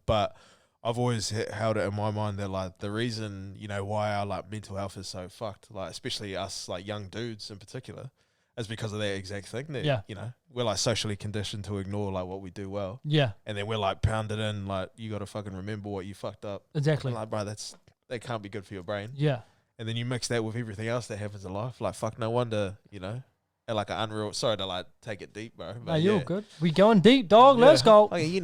B: But I've always held it in my mind that like the reason why our like mental health is so fucked, like especially us like young dudes in particular, is because of that exact thing. That we're like socially conditioned to ignore like what we do well.
A: Yeah.
B: And then we're like pounded in like you got to fucking remember what you fucked up.
A: Exactly.
B: And, like, bro, that can't be good for your brain.
A: Yeah.
B: And then you mix that with everything else that happens in life. Like fuck, no wonder and like an unreal. Sorry to like take it deep, bro.
A: But you're good. We going deep, dog. Let's go.
B: Okay,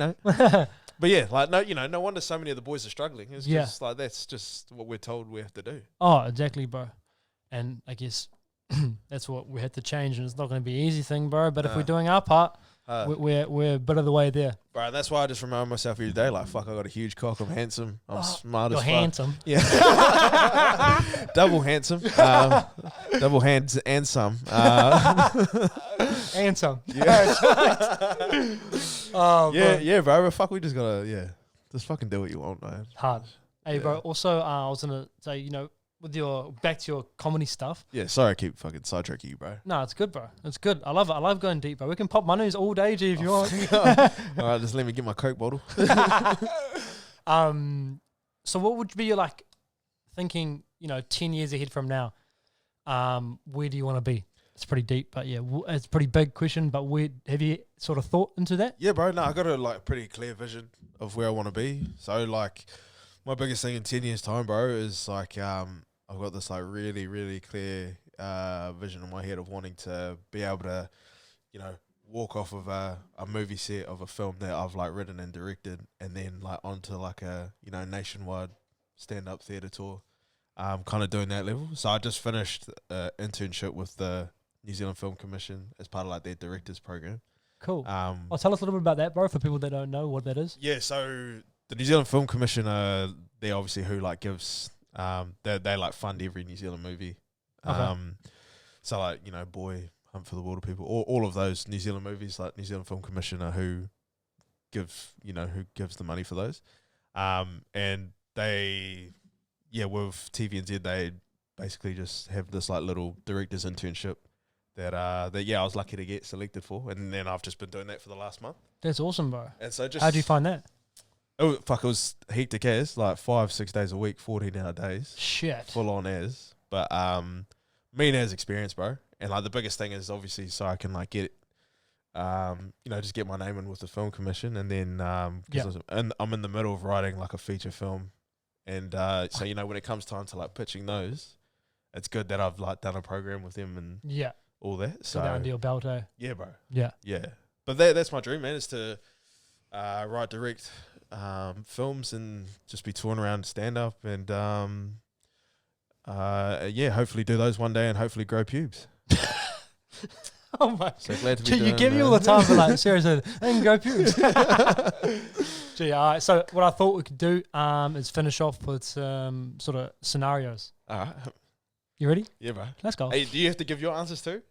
B: But yeah, like no wonder so many of the boys are struggling. It's just like that's just what we're told we have to do.
A: Oh, exactly, bro. And I guess that's what we had to change, and it's not going to be an easy thing, bro. But if we're doing our part, we're a bit of the way there,
B: bro. And that's why I just remind myself every day, like fuck, I got a huge cock. I'm handsome. I'm smart as fuck.
A: You're handsome.
B: Yeah, double handsome. Double hands and some.
A: And some.
B: Yeah.
A: Oh,
B: yeah, bro. But fuck, we just gotta just fucking do what you want, man.
A: Hard. Hey, bro. Also, I was gonna say, with your back to your comedy stuff.
B: Yeah, sorry, I keep fucking sidetracking you, bro.
A: No, it's good, bro. It's good. I love it. I love going deep, bro. We can pop my news all day, G, if you want.
B: All right, just let me get my Coke bottle.
A: So what would be your like thinking? 10 years ahead from now. Where do you want to be? It's pretty deep, but yeah, it's a pretty big question. But have you sort of thought into that?
B: Yeah, bro. No, I got a like pretty clear vision of where I want to be. So like, my biggest thing in 10 years' time, bro, is like I've got this like really, really clear vision in my head of wanting to be able to, walk off of a movie set of a film that I've like written and directed, and then like onto like a nationwide stand-up theatre tour. Kind of doing that level. So I just finished an internship with the New Zealand Film Commission as part of like their directors program.
A: Cool. Tell us a little bit about that, bro, for people that don't know what that is.
B: Yeah, so the New Zealand Film Commission, they obviously who like gives they like fund every New Zealand movie.
A: Okay.
B: So like Boy, Hunt for the Water People, all of those New Zealand movies, like New Zealand Film Commission are who gives the money for those, and they. Yeah, with TVNZ, they basically just have this like little director's internship that I was lucky to get selected for, and then I've just been doing that for the last month.
A: That's awesome, bro.
B: And so
A: how'd you find that?
B: It was hectic as, like 5-6 days a week, 14-hour days.
A: Shit.
B: Full on as, but mean as experience, bro. And like the biggest thing is obviously so I can like get, just get my name in with the film commission, and then I'm in the middle of writing like a feature film. And so when it comes time to like pitching those, it's good that I've like done a program with them and all that. So
A: under your belt, eh?
B: Yeah, bro.
A: Yeah.
B: But that's my dream, man, is to write, direct films and just be touring around stand up and hopefully do those one day and hopefully grow pubes.
A: Oh my!
B: So glad to be
A: you give me all the time for like seriously, I can grow pubes. Gee, all right. So what I thought we could do is finish off with some sort of scenarios.
B: All right.
A: You ready?
B: Yeah, bro.
A: Let's go.
B: Hey, do you have to give your answers too?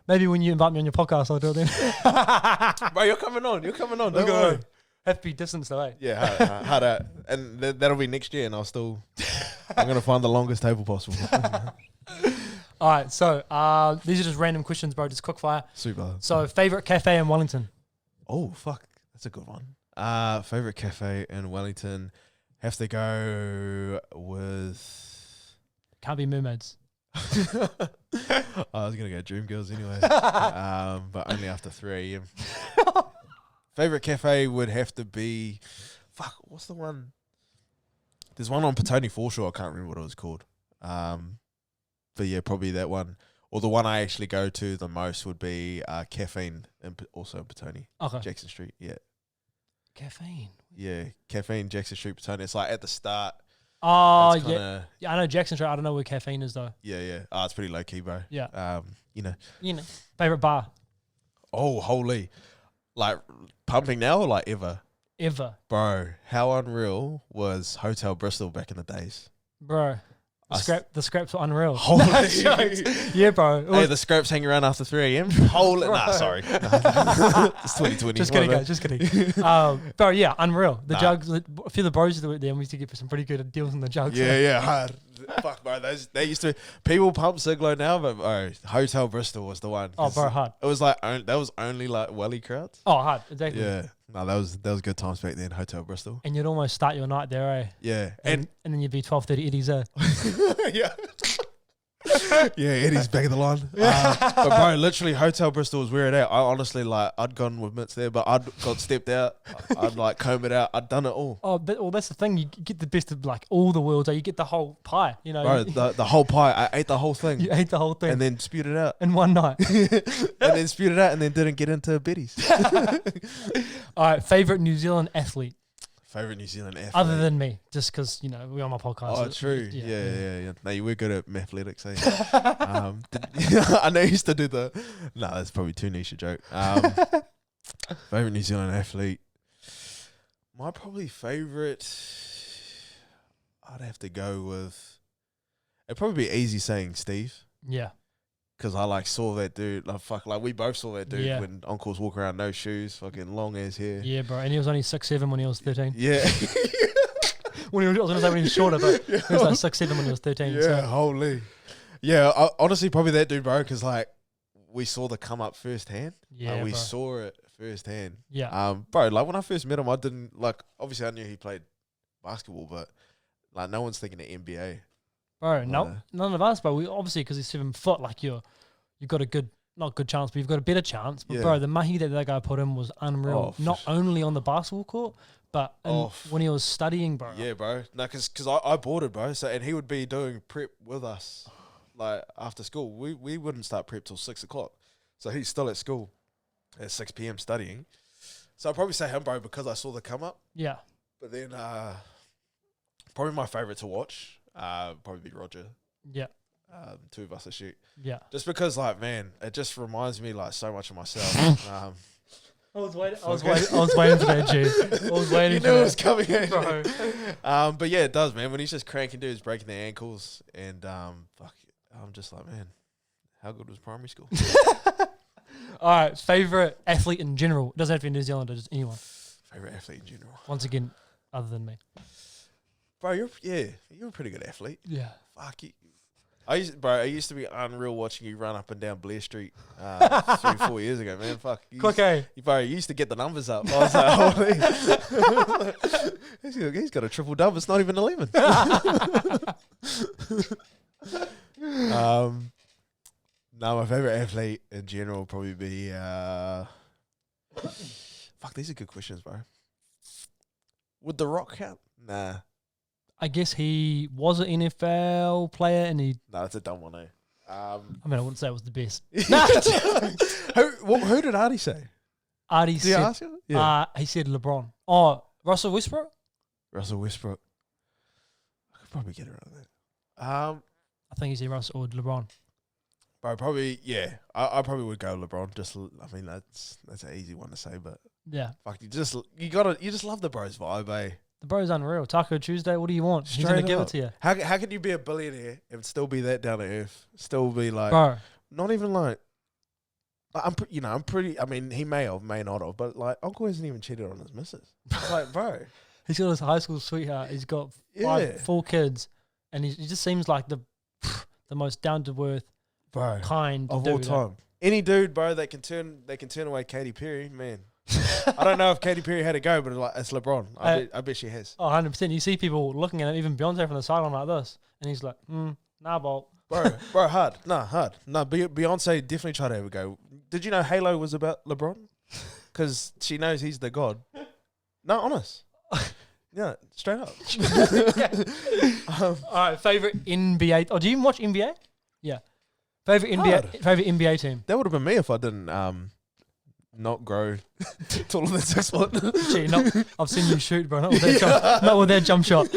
A: Maybe when you invite me on your podcast, I'll do it then.
B: Bro, you're coming on. Don't
A: Look
B: worry.
A: Have to be distance though, eh?
B: Yeah, hard out. And that'll be next year, and I'm going to find the longest table possible.
A: All right, so these are just random questions, bro. Just quick fire.
B: Super.
A: So, favorite cafe in Wellington?
B: Oh, fuck. That's a good one. Favorite cafe in Wellington, have to go with...
A: Can't be Mermaids.
B: I was going to go Dream Girls anyway. But only after 3 a.m. Favorite cafe would have to be... Fuck, what's the one? There's one on Petone foreshore. I can't remember what it was called. But yeah, probably that one. Or the one I actually go to the most would be Caffeine, also in Petone.
A: Okay.
B: Jackson Street, yeah.
A: Caffeine.
B: Yeah, Caffeine, Jackson Street, Petone. It's like at the start.
A: Oh,
B: It's
A: yeah.
B: kinda,
A: Yeah, I know Jackson Street. I don't know where Caffeine is, though.
B: yeah. Oh, it's pretty low key, bro.
A: Yeah.
B: You know.
A: Favorite bar?
B: Oh, holy. Like, pumping now or like ever?
A: Ever.
B: Bro, how unreal was Hotel Bristol back in the days?
A: Bro. The scraps were unreal.
B: Holy.
A: Yeah, bro.
B: Hey, the scraps hang around after 3 a.m. Holy. Nah, sorry. It's 2020.
A: Just kidding, guys. Just kidding. Bro, yeah, unreal. The jugs, a few of the bros that were there, and we used to get some pretty good deals on the jugs.
B: Yeah, hard. Fuck, bro. They used to. People pump Siglo now, but bro, Hotel Bristol was the one.
A: Oh, bro, hard.
B: It was like that was only like welly crowds.
A: Oh, hard. Exactly.
B: Yeah. No, that was good times back then. Hotel Bristol.
A: And you'd almost start your night there, eh?
B: Yeah,
A: And then you'd be 12:30 Eddie's there.
B: yeah. Yeah, Eddie's back of the line. But bro, literally, Hotel Bristol was where it at. I honestly, like, I'd gone with mitts there, but I'd got stepped out. I'd like comb it out. I'd done it all.
A: Oh, well, that's the thing. You get the best of like all the worlds. You get the whole pie. You know,
B: Bro, the whole pie. I ate the whole thing.
A: you ate the whole thing
B: And then spewed it out.
A: in one night.
B: And then spewed it out, and then didn't get into Betty's.
A: All right, favorite New Zealand athlete
B: Favorite New Zealand athlete.
A: other than me, just because we're on my podcast.
B: Oh,
A: so
B: true.
A: yeah.
B: Yeah. No, you were good at mathletics, eh? I know you used to do the. No, that's probably too niche a joke. Favorite New Zealand athlete. My probably favorite. I'd have to go with. It'd probably be easy saying Steve.
A: Yeah.
B: Because I saw that dude. Like we both saw that dude
A: Yeah.
B: when uncles walk around no shoes, fucking long ass hair.
A: Yeah, bro. And he was only 6'7" when he was 13.
B: Yeah.
A: I was going to say when he was shorter, but he was like 6'7" when he was 13.
B: Yeah,
A: So.
B: holy. Yeah, honestly, probably that dude, bro, because we saw the come up firsthand.
A: Yeah,
B: we
A: bro.
B: saw it firsthand.
A: Yeah.
B: Bro, when I first met him, I didn't obviously I knew he played basketball, but no one's thinking of NBA.
A: Bro, no, none of us, bro. We obviously, because he's 7 foot, you've got a good, not good chance, but you've got a better chance. But,
B: Yeah.
A: bro, the mahi that guy put in was unreal.
B: Oh,
A: Not only on the basketball court, but when he was studying, bro.
B: Yeah, bro. No, because I boarded, bro. So and he would be doing prep with us, after school. We wouldn't start prep till 6 o'clock. So he's still at school at 6 p.m. studying. So I'd probably say him, bro, because I saw the come up.
A: Yeah.
B: But then probably my favorite to watch probably be Roger.
A: Yeah.
B: Two of us to shoot.
A: Yeah.
B: Just because, man, it just reminds me so much of myself.
A: I was waiting for that, G. I was waiting
B: You
A: for
B: knew
A: that.
B: it was coming in.
A: Bro.
B: But yeah, it does, man. When he's just cranking dudes, breaking their ankles, and I'm just like, man, how good was primary school?
A: All right, favorite athlete in general. It doesn't have to be New Zealand, just anyone.
B: Favorite athlete in general,
A: Once again, other than me.
B: bro. You're a pretty good athlete.
A: Yeah.
B: Fuck you. I used to be unreal watching you run up and down Blair Street 3-4 years ago, man. Fuck.
A: Quick, eh?
B: Bro, you used to get the numbers up. I was like, holy. He's got a triple double. It's not even 11. No, my favorite athlete in general would probably be. Fuck, these are good questions, bro. Would The Rock count? Nah.
A: I guess he was an NFL player and he.
B: No, that's a dumb one, eh?
A: I wouldn't say it was the best.
B: Who did Artie say?
A: Artie
B: Did you
A: said.
B: ask him? Yeah.
A: He said LeBron. Oh, Russell Westbrook?
B: Russell Westbrook. I could probably get around that.
A: I think he said Russell or LeBron.
B: Bro, probably, yeah. I probably would go LeBron. That's an easy one to say, but
A: Yeah.
B: fuck, you just love the bros vibe, eh?
A: The bro's unreal. Taco Tuesday, what do you want? He's going to give it to you.
B: How can you be a billionaire and still be that down to earth? Still be like,
A: Bro.
B: not even like, I'm pretty. I mean, he may not have, but Uncle hasn't even cheated on his missus. Bro,
A: He's got his high school sweetheart. He's got
B: yeah,
A: 4 kids. And he just seems like the most down-to-earth,
B: bro,
A: kind
B: of
A: dude,
B: all time. Any dude, bro, that can turn away Katy Perry, man. I don't know if Katy Perry had a go, but it's LeBron. I bet she has.
A: Oh, 100%. You see people looking at him, even Beyonce from the sideline like this, and he's like, nah, Bolt.
B: Bro, hard. Nah, hard. Nah, Beyonce definitely tried to have a go. Did you know Halo was about LeBron? Because she knows he's the god. No, honest. Yeah, straight up.
A: All right, favorite NBA. Oh, do you even watch NBA? Yeah. Favorite
B: Hard.
A: NBA team.
B: That would have been me if I didn't not grow taller than 6 foot.
A: Gee, I've seen you shoot, bro. Not with that jump shot.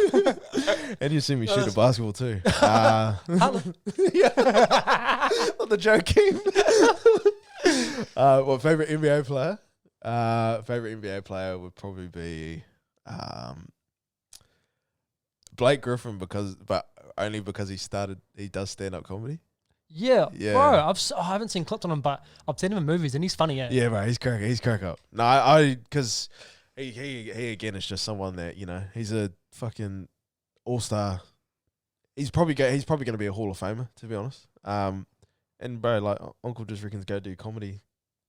B: And you see me shoot a basketball too. Yeah. Not the joking. What favorite NBA player? Favorite NBA player would probably be Blake Griffin but only because he does stand up comedy.
A: Yeah,
B: Yeah.
A: bro. I haven't seen clips on him, but I've seen him in movies, and he's funny.
B: Yeah, bro. He's crack up. No, because he again is just someone that he's a fucking all-star. He's probably going to be a Hall of Famer, to be honest. And bro, like Uncle just reckons go do comedy.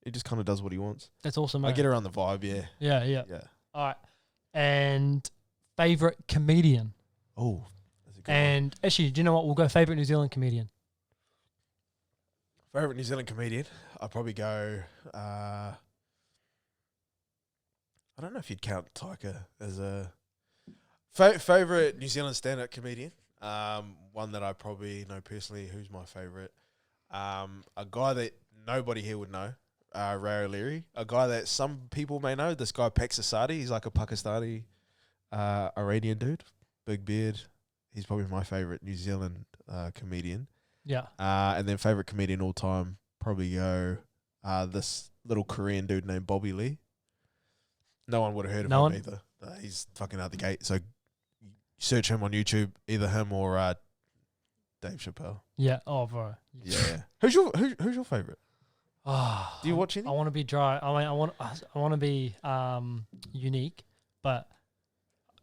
B: He just kind of does what he wants.
A: That's awesome,
B: I
A: mate.
B: get around the vibe, yeah.
A: Yeah. All right. And favorite comedian.
B: Oh, that's a good one.
A: And actually, do you know what? We'll go favorite New Zealand comedian.
B: Favorite New Zealand comedian? I'll probably go. I don't know if you'd count Taika as a favorite New Zealand stand-up comedian. One that I probably know personally. Who's my favorite? A guy that nobody here would know. Ray O'Leary. A guy that some people may know. This guy Paksasadi. He's like a Pakistani Iranian dude. Big beard. He's probably my favorite New Zealand comedian.
A: Yeah.
B: And then favorite comedian all time, probably go this little Korean dude named Bobby Lee. No one would have heard of him either. He's fucking out the gate. So search him on YouTube, either him or Dave Chappelle.
A: Yeah. Oh, bro.
B: Yeah. Who's your favorite?
A: Oh,
B: Do you watch any?
A: I want to be dry. I mean, I want to be unique, but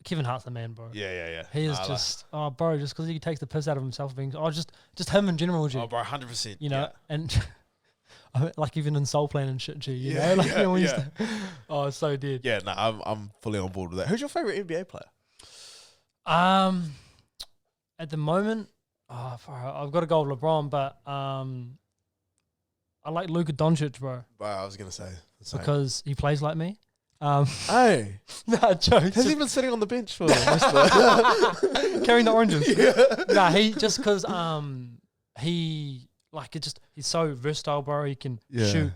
A: Kevin Hart's the man, bro.
B: Yeah.
A: He is bro, just because he takes the piss out of himself being, just him in general, G.
B: Oh, bro, 100%.
A: You know,
B: yeah.
A: and like even in Soul Plan and shit, G. You
B: Yeah,
A: know, like
B: yeah,
A: when you
B: yeah.
A: oh, it's so dead.
B: Yeah, no, I'm fully on board with that. Who's your favorite NBA player?
A: At the moment, I've got to go with LeBron, but I like Luka Doncic, bro,
B: Bro, I was gonna say the same.
A: because he plays like me.
B: Hey,
A: Nah, jokes.
B: has he been sitting on the bench for most of
A: Carrying the oranges.
B: Yeah.
A: Nah, he just because he's so versatile, bro. He can
B: Yeah.
A: shoot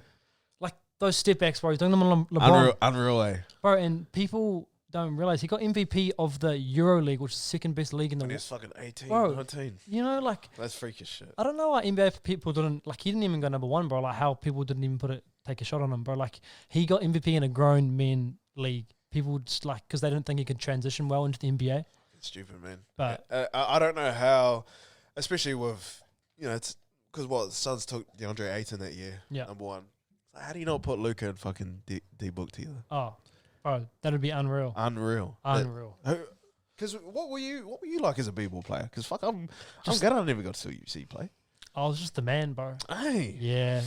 A: like those step backs, bro. He's doing them on LeBron,
B: Unreal, eh?
A: bro. And people don't realize he got MVP of the Euro League, which is the second best league in the
B: When he
A: world.
B: was fucking 18,
A: Bro.
B: 19.
A: You know, like
B: That's freakish shit.
A: I don't know why NBA people didn't like. He didn't even go number one, bro. Like how people didn't even take a shot on him, bro. Like he got MVP in a grown men league. People just like because they didn't think he could transition well into the NBA.
B: It's stupid, man.
A: But
B: I don't know how, especially with, it's because the Suns took DeAndre Ayton that year, number one. So how do you not put Luka and fucking D-Book together?
A: oh, bro, that'd be unreal.
B: Unreal. Because what were you like as a b-ball player? Because fuck, I'm glad I never got to see you play.
A: I was just the man, bro.
B: Hey.
A: Yeah,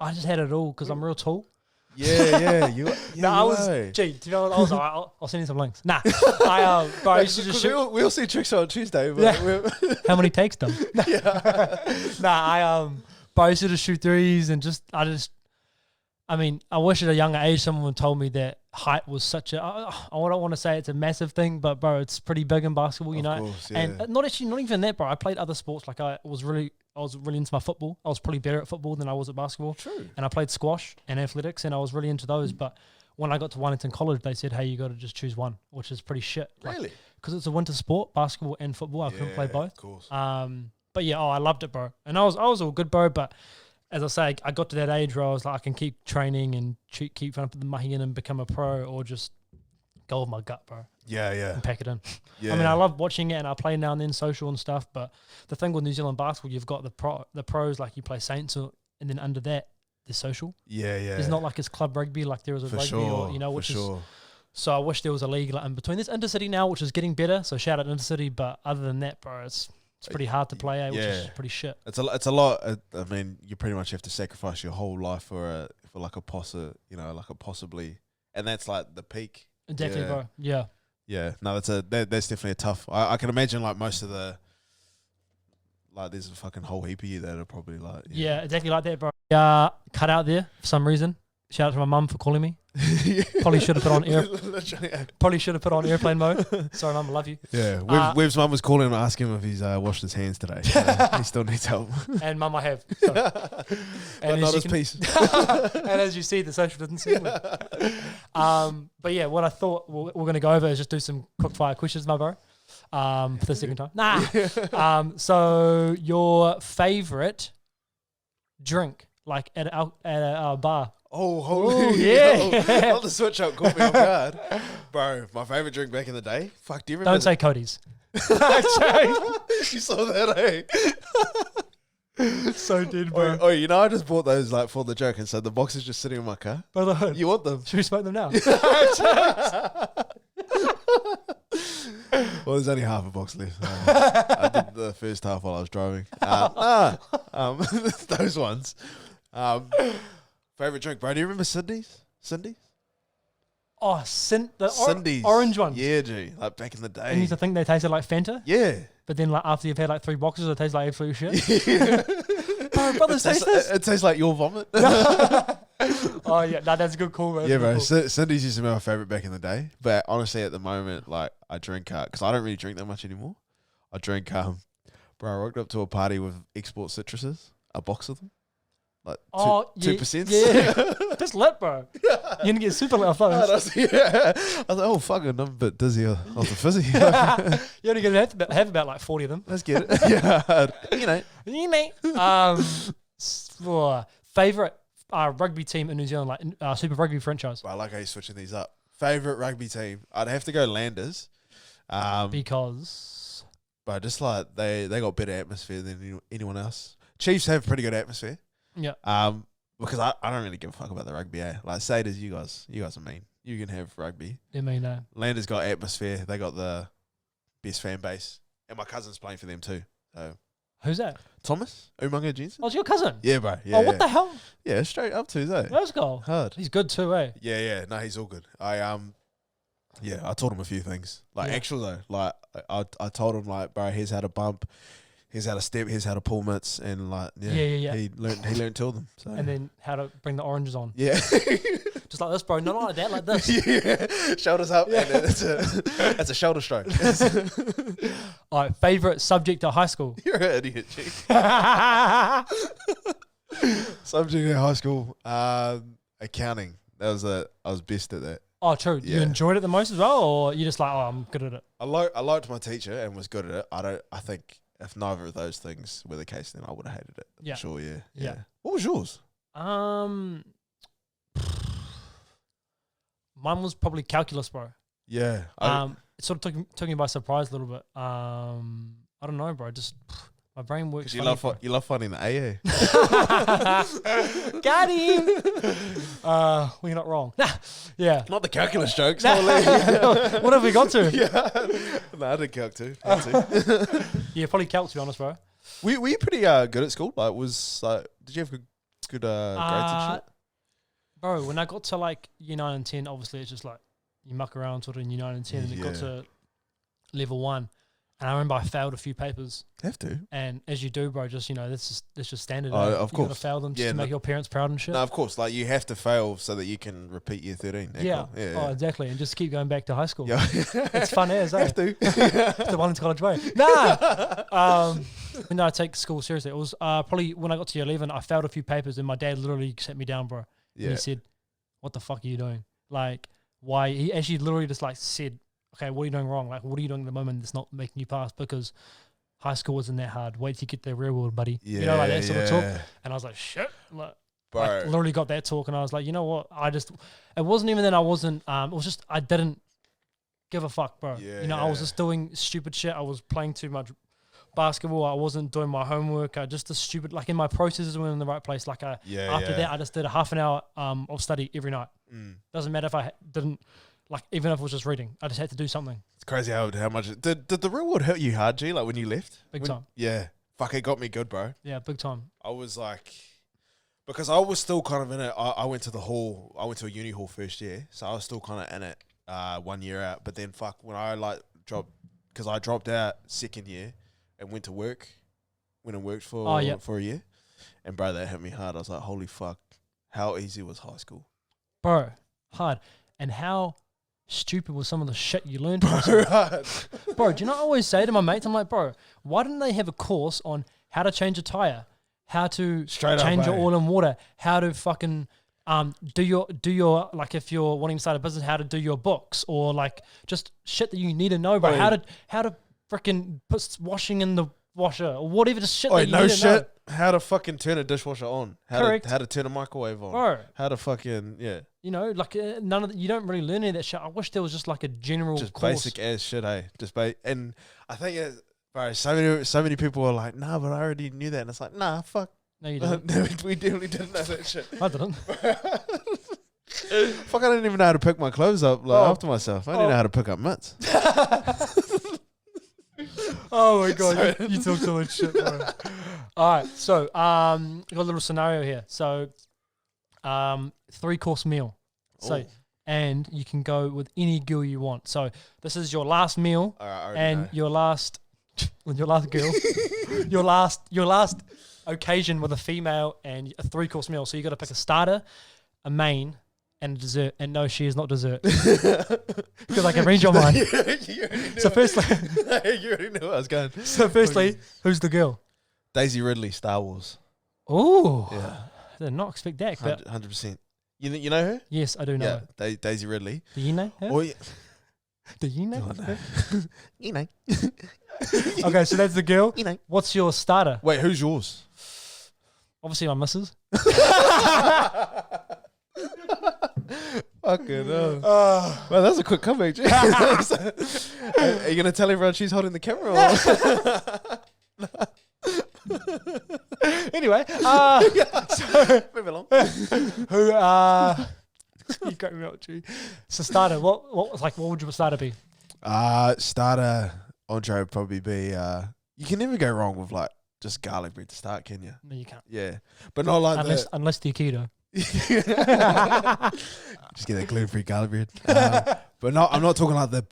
A: I just had it all because I'm real tall.
B: Yeah.
A: I was. Gee, do you know what? I was alright. I'll send you some links. Nah, bro, I used to just shoot.
B: We'll see tricks on Tuesday. But
A: Yeah. How many takes done? Bro, I used to just shoot threes and I mean, I wish at a younger age someone told me that height was such a. I don't want to say it's a massive thing, but bro, it's pretty big in basketball, you know.
B: Of course, yeah.
A: And not even that, bro. I played other sports. Like I was really into my football. I was probably better at football than I was at basketball.
B: True.
A: And I played squash and athletics, and I was really into those. But when I got to Wellington College, they said, "Hey, you got to just choose one," which is pretty shit.
B: Really?
A: Because it's a winter sport, basketball and football. I couldn't play both.
B: Of course.
A: But yeah, I loved it, bro. And I was all good, bro. But as I say, I got to that age where I was like, I can keep training and keep trying to put the money in and become a pro, or just go with my gut, bro.
B: Yeah.
A: And pack it in.
B: Yeah.
A: I mean, I love watching it, and I play now and then social and stuff. But the thing with New Zealand basketball, you've got the pros, like you play Saints, and then under that, there's social.
B: Yeah.
A: It's not like it's club rugby, like there is a
B: For
A: rugby,
B: sure.
A: or which is.
B: Sure.
A: So I wish there was a league like in between. There's Intercity now, which is getting better. So shout out Intercity. But other than that, bro, it's pretty hard to play, which is pretty shit.
B: It's a lot. I mean, you pretty much have to sacrifice your whole life for like a possibly, and that's like the peak.
A: Exactly, bro. Yeah.
B: Yeah. No, that's definitely a tough. I can imagine like most of the. Like there's a fucking whole heap of you that are probably like.
A: Yeah, exactly like that, bro. Cut out there for some reason. Shout out to my mum for calling me. Probably should have put on
B: Literally,
A: Probably should have put on airplane mode. Sorry, Mum, I love you.
B: yeah. Web's mum was calling and asking him if he's washed his hands today. He still needs help.
A: And Mum, I have. So.
B: But
A: And
B: not
A: as
B: his
A: you
B: piece.
A: and as you see, the social distancing. But yeah, what I thought we're going to go over is just do some quick fire questions, my bro. For the second time. Nah. So your favorite drink, like at a bar?
B: Oh, holy
A: yeah.
B: Not the switch up caught me off guard. Bro, my favourite drink back in the day. Fuck, do you remember?
A: Don't say Cody's.
B: You saw that, eh?
A: So dead, bro.
B: Oh, you know, I just bought those like for the joke, and so the box is just sitting in my car.
A: By the hood.
B: You want them?
A: Should we smoke them now?
B: Well, there's only half a box left. I did the first half while I was driving. Those ones. Favorite drink, bro? Do you remember Cindy's?
A: Oh,
B: Cindy's
A: orange ones.
B: Yeah, G. Like back in the day.
A: And you used to think they tasted like Fanta,
B: Yeah.
A: but then like after you've had like 3 boxes, it tastes like absolute shit. Bro, brothers, taste this.
B: It tastes like your vomit.
A: Oh yeah, that's a good call, bro.
B: Yeah, bro.
A: Good call.
B: Cindy's used to be my favorite back in the day, but honestly, at the moment, like I drink because I don't really drink that much anymore. I drink bro. I rocked up to a party with export citruses, a box of them, like 2%.
A: Yeah, that's lit, bro. You're gonna get super lit off those.
B: I was like, oh fuck, I'm a bit dizzy off the fizzy.
A: You're only gonna have about like 40 of them.
B: Let's get it. Yeah,
A: You know. Favorite rugby team in New Zealand, like Super Rugby franchise.
B: Bro, I like how you're switching these up. Favorite rugby team? I'd have to go Landers.
A: Because
B: But just like they got better atmosphere than anyone else. Chiefs have pretty good atmosphere.
A: yeah,
B: Because I don't really give a fuck about the rugby. Like say it as you guys are mean. You can have rugby.
A: I mean,
B: Landers got atmosphere. They got the best fan base, and my cousin's playing for them too. So
A: who's that?
B: Thomas Umunga Jensen.
A: Oh, it's your cousin.
B: Yeah, bro. Yeah,
A: What the hell?
B: Yeah, straight up to that.
A: Let's go.
B: Hard.
A: He's good too, eh?
B: Yeah. No, he's all good. I taught him a few things. Like
A: Yeah.
B: actually though, like I told him like, bro, here's how to bump, here's how to step, here's how to pull mitts, and like
A: Yeah.
B: He learned two of them. So.
A: And then how to bring the oranges on.
B: Yeah.
A: Just like this, bro. Not like that, like this.
B: Yeah. Shoulders up. Yeah. And that's a shoulder stroke.
A: All right, favorite subject at high school.
B: You're an idiot, G. Subject in high school, accounting. I was best at that.
A: Oh, true. You
B: Yeah.
A: enjoyed it the most as well, or you just like, oh, I'm good at it.
B: I liked my teacher and was good at it. I think if neither of those things were the case, then I would have hated it.
A: Yeah.
B: Sure, yeah.
A: Yeah.
B: What was yours?
A: Mine was probably calculus, bro.
B: Yeah.
A: It sort of took me by surprise a little bit. I don't know, bro. Just my brain works.
B: you
A: funny,
B: love you love finding the AA.
A: Got him. Well, you're not wrong. Yeah.
B: Not the calculus jokes.
A: What have we got to?
B: Yeah. No, I did calc too.
A: Yeah, probably calc, to be honest, bro.
B: Were you pretty good at school? Like, did you have good grades and shit?
A: Bro, when I got to like year 9 and 10, obviously it's just like you muck around sort of in year 9 and 10, and it got
B: Yeah.
A: to level 1. And I remember I failed a few papers.
B: Have to.
A: And as you do, bro, just, that's just standard.
B: Oh,
A: eh?
B: of
A: You gotta
B: course.
A: fail them just
B: Yeah,
A: to make
B: no-
A: your parents proud and shit.
B: No, of course. Like, you have to fail so that you can repeat year 13.
A: Yeah.
B: Cool. Yeah.
A: Oh, exactly. And just keep going back to high school.
B: Yeah.
A: It's fun as, eh?
B: Have to.
A: It's the Wellington College way. Nah. No, I take school seriously. It was probably when I got to year 11, I failed a few papers, and my dad literally sat me down, bro. And
B: Yeah.
A: he said, "What the fuck are you doing? Like, why?" He actually literally just like said, "Okay, what are you doing wrong? Like, what are you doing at the moment that's not making you pass? Because high school isn't that hard. Wait till you get the real world, buddy."
B: Yeah.
A: You know, like that sort of talk.
B: yeah.
A: And I was like, "Shit." Like,
B: Bro.
A: I literally got that talk, and I was like, you know what? It wasn't even that I wasn't. It was just I didn't give a fuck, bro.
B: Yeah,
A: I was
B: yeah.
A: just doing stupid shit. I was playing too much basketball. I wasn't doing my homework. I just the stupid like in my processes weren't in the right place. Like after that, I just did a half an hour of study every night. Doesn't matter if I didn't like even if it was just reading. I just had to do something.
B: It's crazy how much did the real world hurt you hard, G? Like when you left?
A: Big time.
B: Yeah. Fuck, it got me good, bro.
A: Yeah, big time.
B: I was like, because I was still kind of in it. I went to a uni hall first year, so I was still kind of in it 1 year out. But then fuck, when I like dropped, because I dropped out second year and went and worked for a year, and bro, that hit me hard. I was like, holy fuck, how easy was high school?
A: Bro, hard. And how stupid was some of the shit you learned from us. Bro, do you know what I always say to my mates? I'm like, bro, why didn't they have a course on how to change a tire, how to change your oil and water, how to fucking do your like if you're wanting to start a business, how to do your books, or like just shit that you need to know, bro. How to freaking put washing in the washer or whatever, just shit that you need to know.
B: How to fucking turn a dishwasher on. How to turn a microwave on.
A: Bro.
B: How to fucking,
A: You know, like none of you don't really learn any of that shit. I wish there was just like a general
B: just
A: course.
B: basic ass shit, hey. And I think, bro, so many people are like, nah, but I already knew that. And it's like, nah, fuck.
A: No, you didn't.
B: We definitely didn't know that shit.
A: I didn't.
B: Fuck, I didn't even know how to pick my clothes up after myself. I didn't know how to pick up mitts.
A: Oh my god, you talk so much shit, bro. All right, so got a little scenario here. So 3-course meal. So and you can go with any girl you want. So this is your last meal, and your last girl, your last occasion with a female, and a 3-course meal. So you got to pick a starter, a main, and a dessert. And no, she is not dessert because I can read your mind. So firstly,
B: you already knew where I was going.
A: So firstly, who's the girl?
B: Daisy Ridley, Star Wars.
A: Oh,
B: yeah.
A: I did not expect that.
B: 100%. You know her?
A: Yes, I do know her.
B: Daisy Ridley.
A: Do you know her?
B: Oh, yeah.
A: Do you know her?
B: You know.
A: Okay, so that's the girl.
B: You know.
A: What's your starter?
B: Wait, who's yours?
A: Obviously my missus.
B: Fucking hell. Well, that's a quick comeback, Jay. Are you going to tell everyone she's holding the camera?
A: Anyway, so
B: move along.
A: You got me out, G. So starter, what would your starter be?
B: Starter entree would probably be you can never go wrong with like just garlic bread to start, can you?
A: No, you can't.
B: Yeah, but not like
A: unless they're keto.
B: Just get that gluten-free garlic bread. But no, I'm not talking like the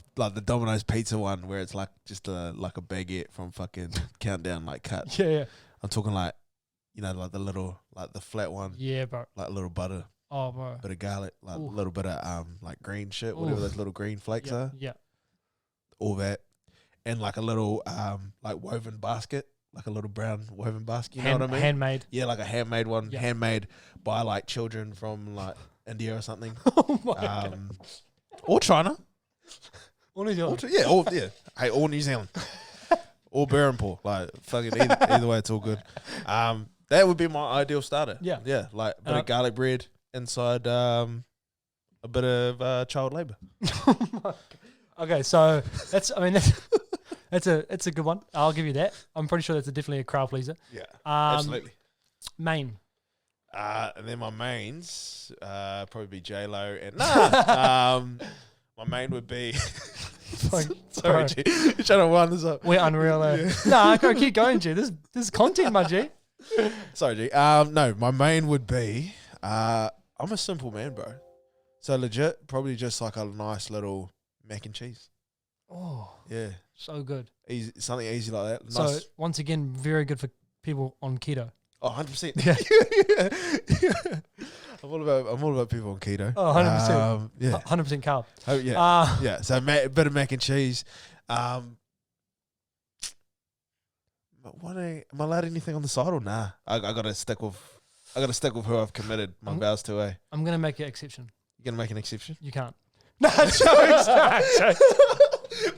B: Domino's pizza one where it's like just like a baguette from fucking Countdown like cut.
A: Yeah.
B: I'm talking like, you know, like the flat one.
A: Yeah, bro.
B: Like a little butter.
A: Oh, bro.
B: Bit of garlic, like a little bit of like green shit, whatever those little green flakes are.
A: Yeah.
B: All that, and like a little like woven basket. Like a little brown woven basket, you know what I mean?
A: Handmade.
B: Yeah, like a handmade one, handmade by like children from like India or something. Oh my God. Or China.
A: Or New Zealand.
B: Hey, all New Zealand. Or Berempore. Like fucking either way, it's all good. That would be my ideal starter.
A: Yeah.
B: Yeah, like a bit of garlic bread inside a bit of child labour.
A: Okay, so that's it's a good one. I'll give you that. I'm pretty sure that's definitely a crowd pleaser.
B: Yeah, absolutely.
A: Main.
B: And then my mains probably be J-Lo and my main would be sorry, G. You're trying to wind this up.
A: We're unreal. Nah, go keep going, G. This is content, my G.
B: Sorry, G. No, my main would be I'm a simple man, bro. So legit, probably just like a nice little mac and cheese. Oh, yeah.
A: So good.
B: Easy, something easy like that.
A: Nice. So, once again, very good for people on keto.
B: Oh, 100%. Yeah. I'm all about people on keto.
A: Oh, 100%. Yeah. 100% carb.
B: Oh, yeah. Yeah. So, a bit of mac and cheese. Am I allowed anything on the side or nah? I got to stick with who I've committed my vows to, eh?
A: I'm going to make an exception.
B: You're going to make an exception?
A: You can't. No, jokes.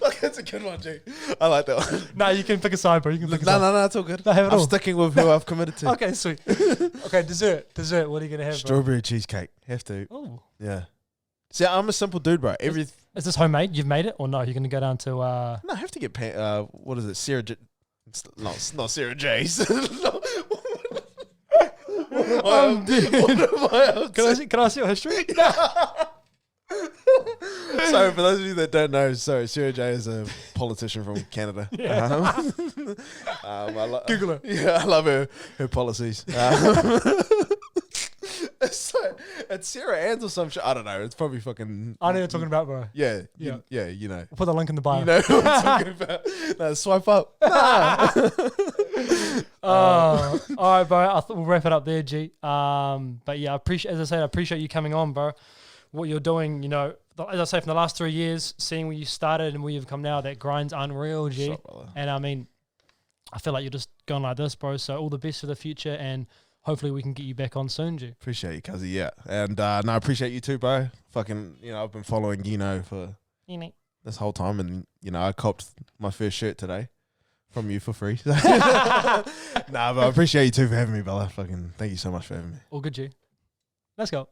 B: Look, that's a good one, G. I like that one.
A: No, you can pick a side, bro. You can pick a side.
B: No, it's all good.
A: I'm
B: sticking with who I've committed to.
A: Okay, sweet. Okay, dessert. What are you going to have,
B: Strawberry cheesecake. Have to.
A: Oh.
B: Yeah. See, I'm a simple dude, bro.
A: Is this homemade? You've made it? Or no, you're going to go down to...
B: No, I have to get... what is it? Sarah J... It's not Sarah J's.
A: I'm dead. Can I see your history?
B: Sorry, for those of you that don't know, Sarah J is a politician from Canada.
A: Yeah.
B: Google her. Yeah, I love her policies. It's Sarah Ann's or some shit. I don't know. It's probably fucking...
A: I know you're talking about, bro.
B: Yeah, you know.
A: We'll put the link in the bio.
B: You know what I'm talking about. No, swipe up.
A: All right, bro. We'll wrap it up there, G. But yeah, I appreciate you coming on, bro. what you're doing, you know, as I say, from the last 3 years, seeing where you started and where you've come now, that grind's unreal, G.
B: What's up, brother?
A: And I mean, I feel like you're just going like this, bro. So all the best for the future, and hopefully we can get you back on soon, G.
B: Appreciate you, cuzzy. Yeah, and no, I appreciate you too, bro. Fucking, you know, I've been following for this whole time, and you know, I copped my first shirt today from you for free. Nah, but I appreciate you too for having me, Bella. Fucking, thank you so much for having me.
A: All good, G. Let's go.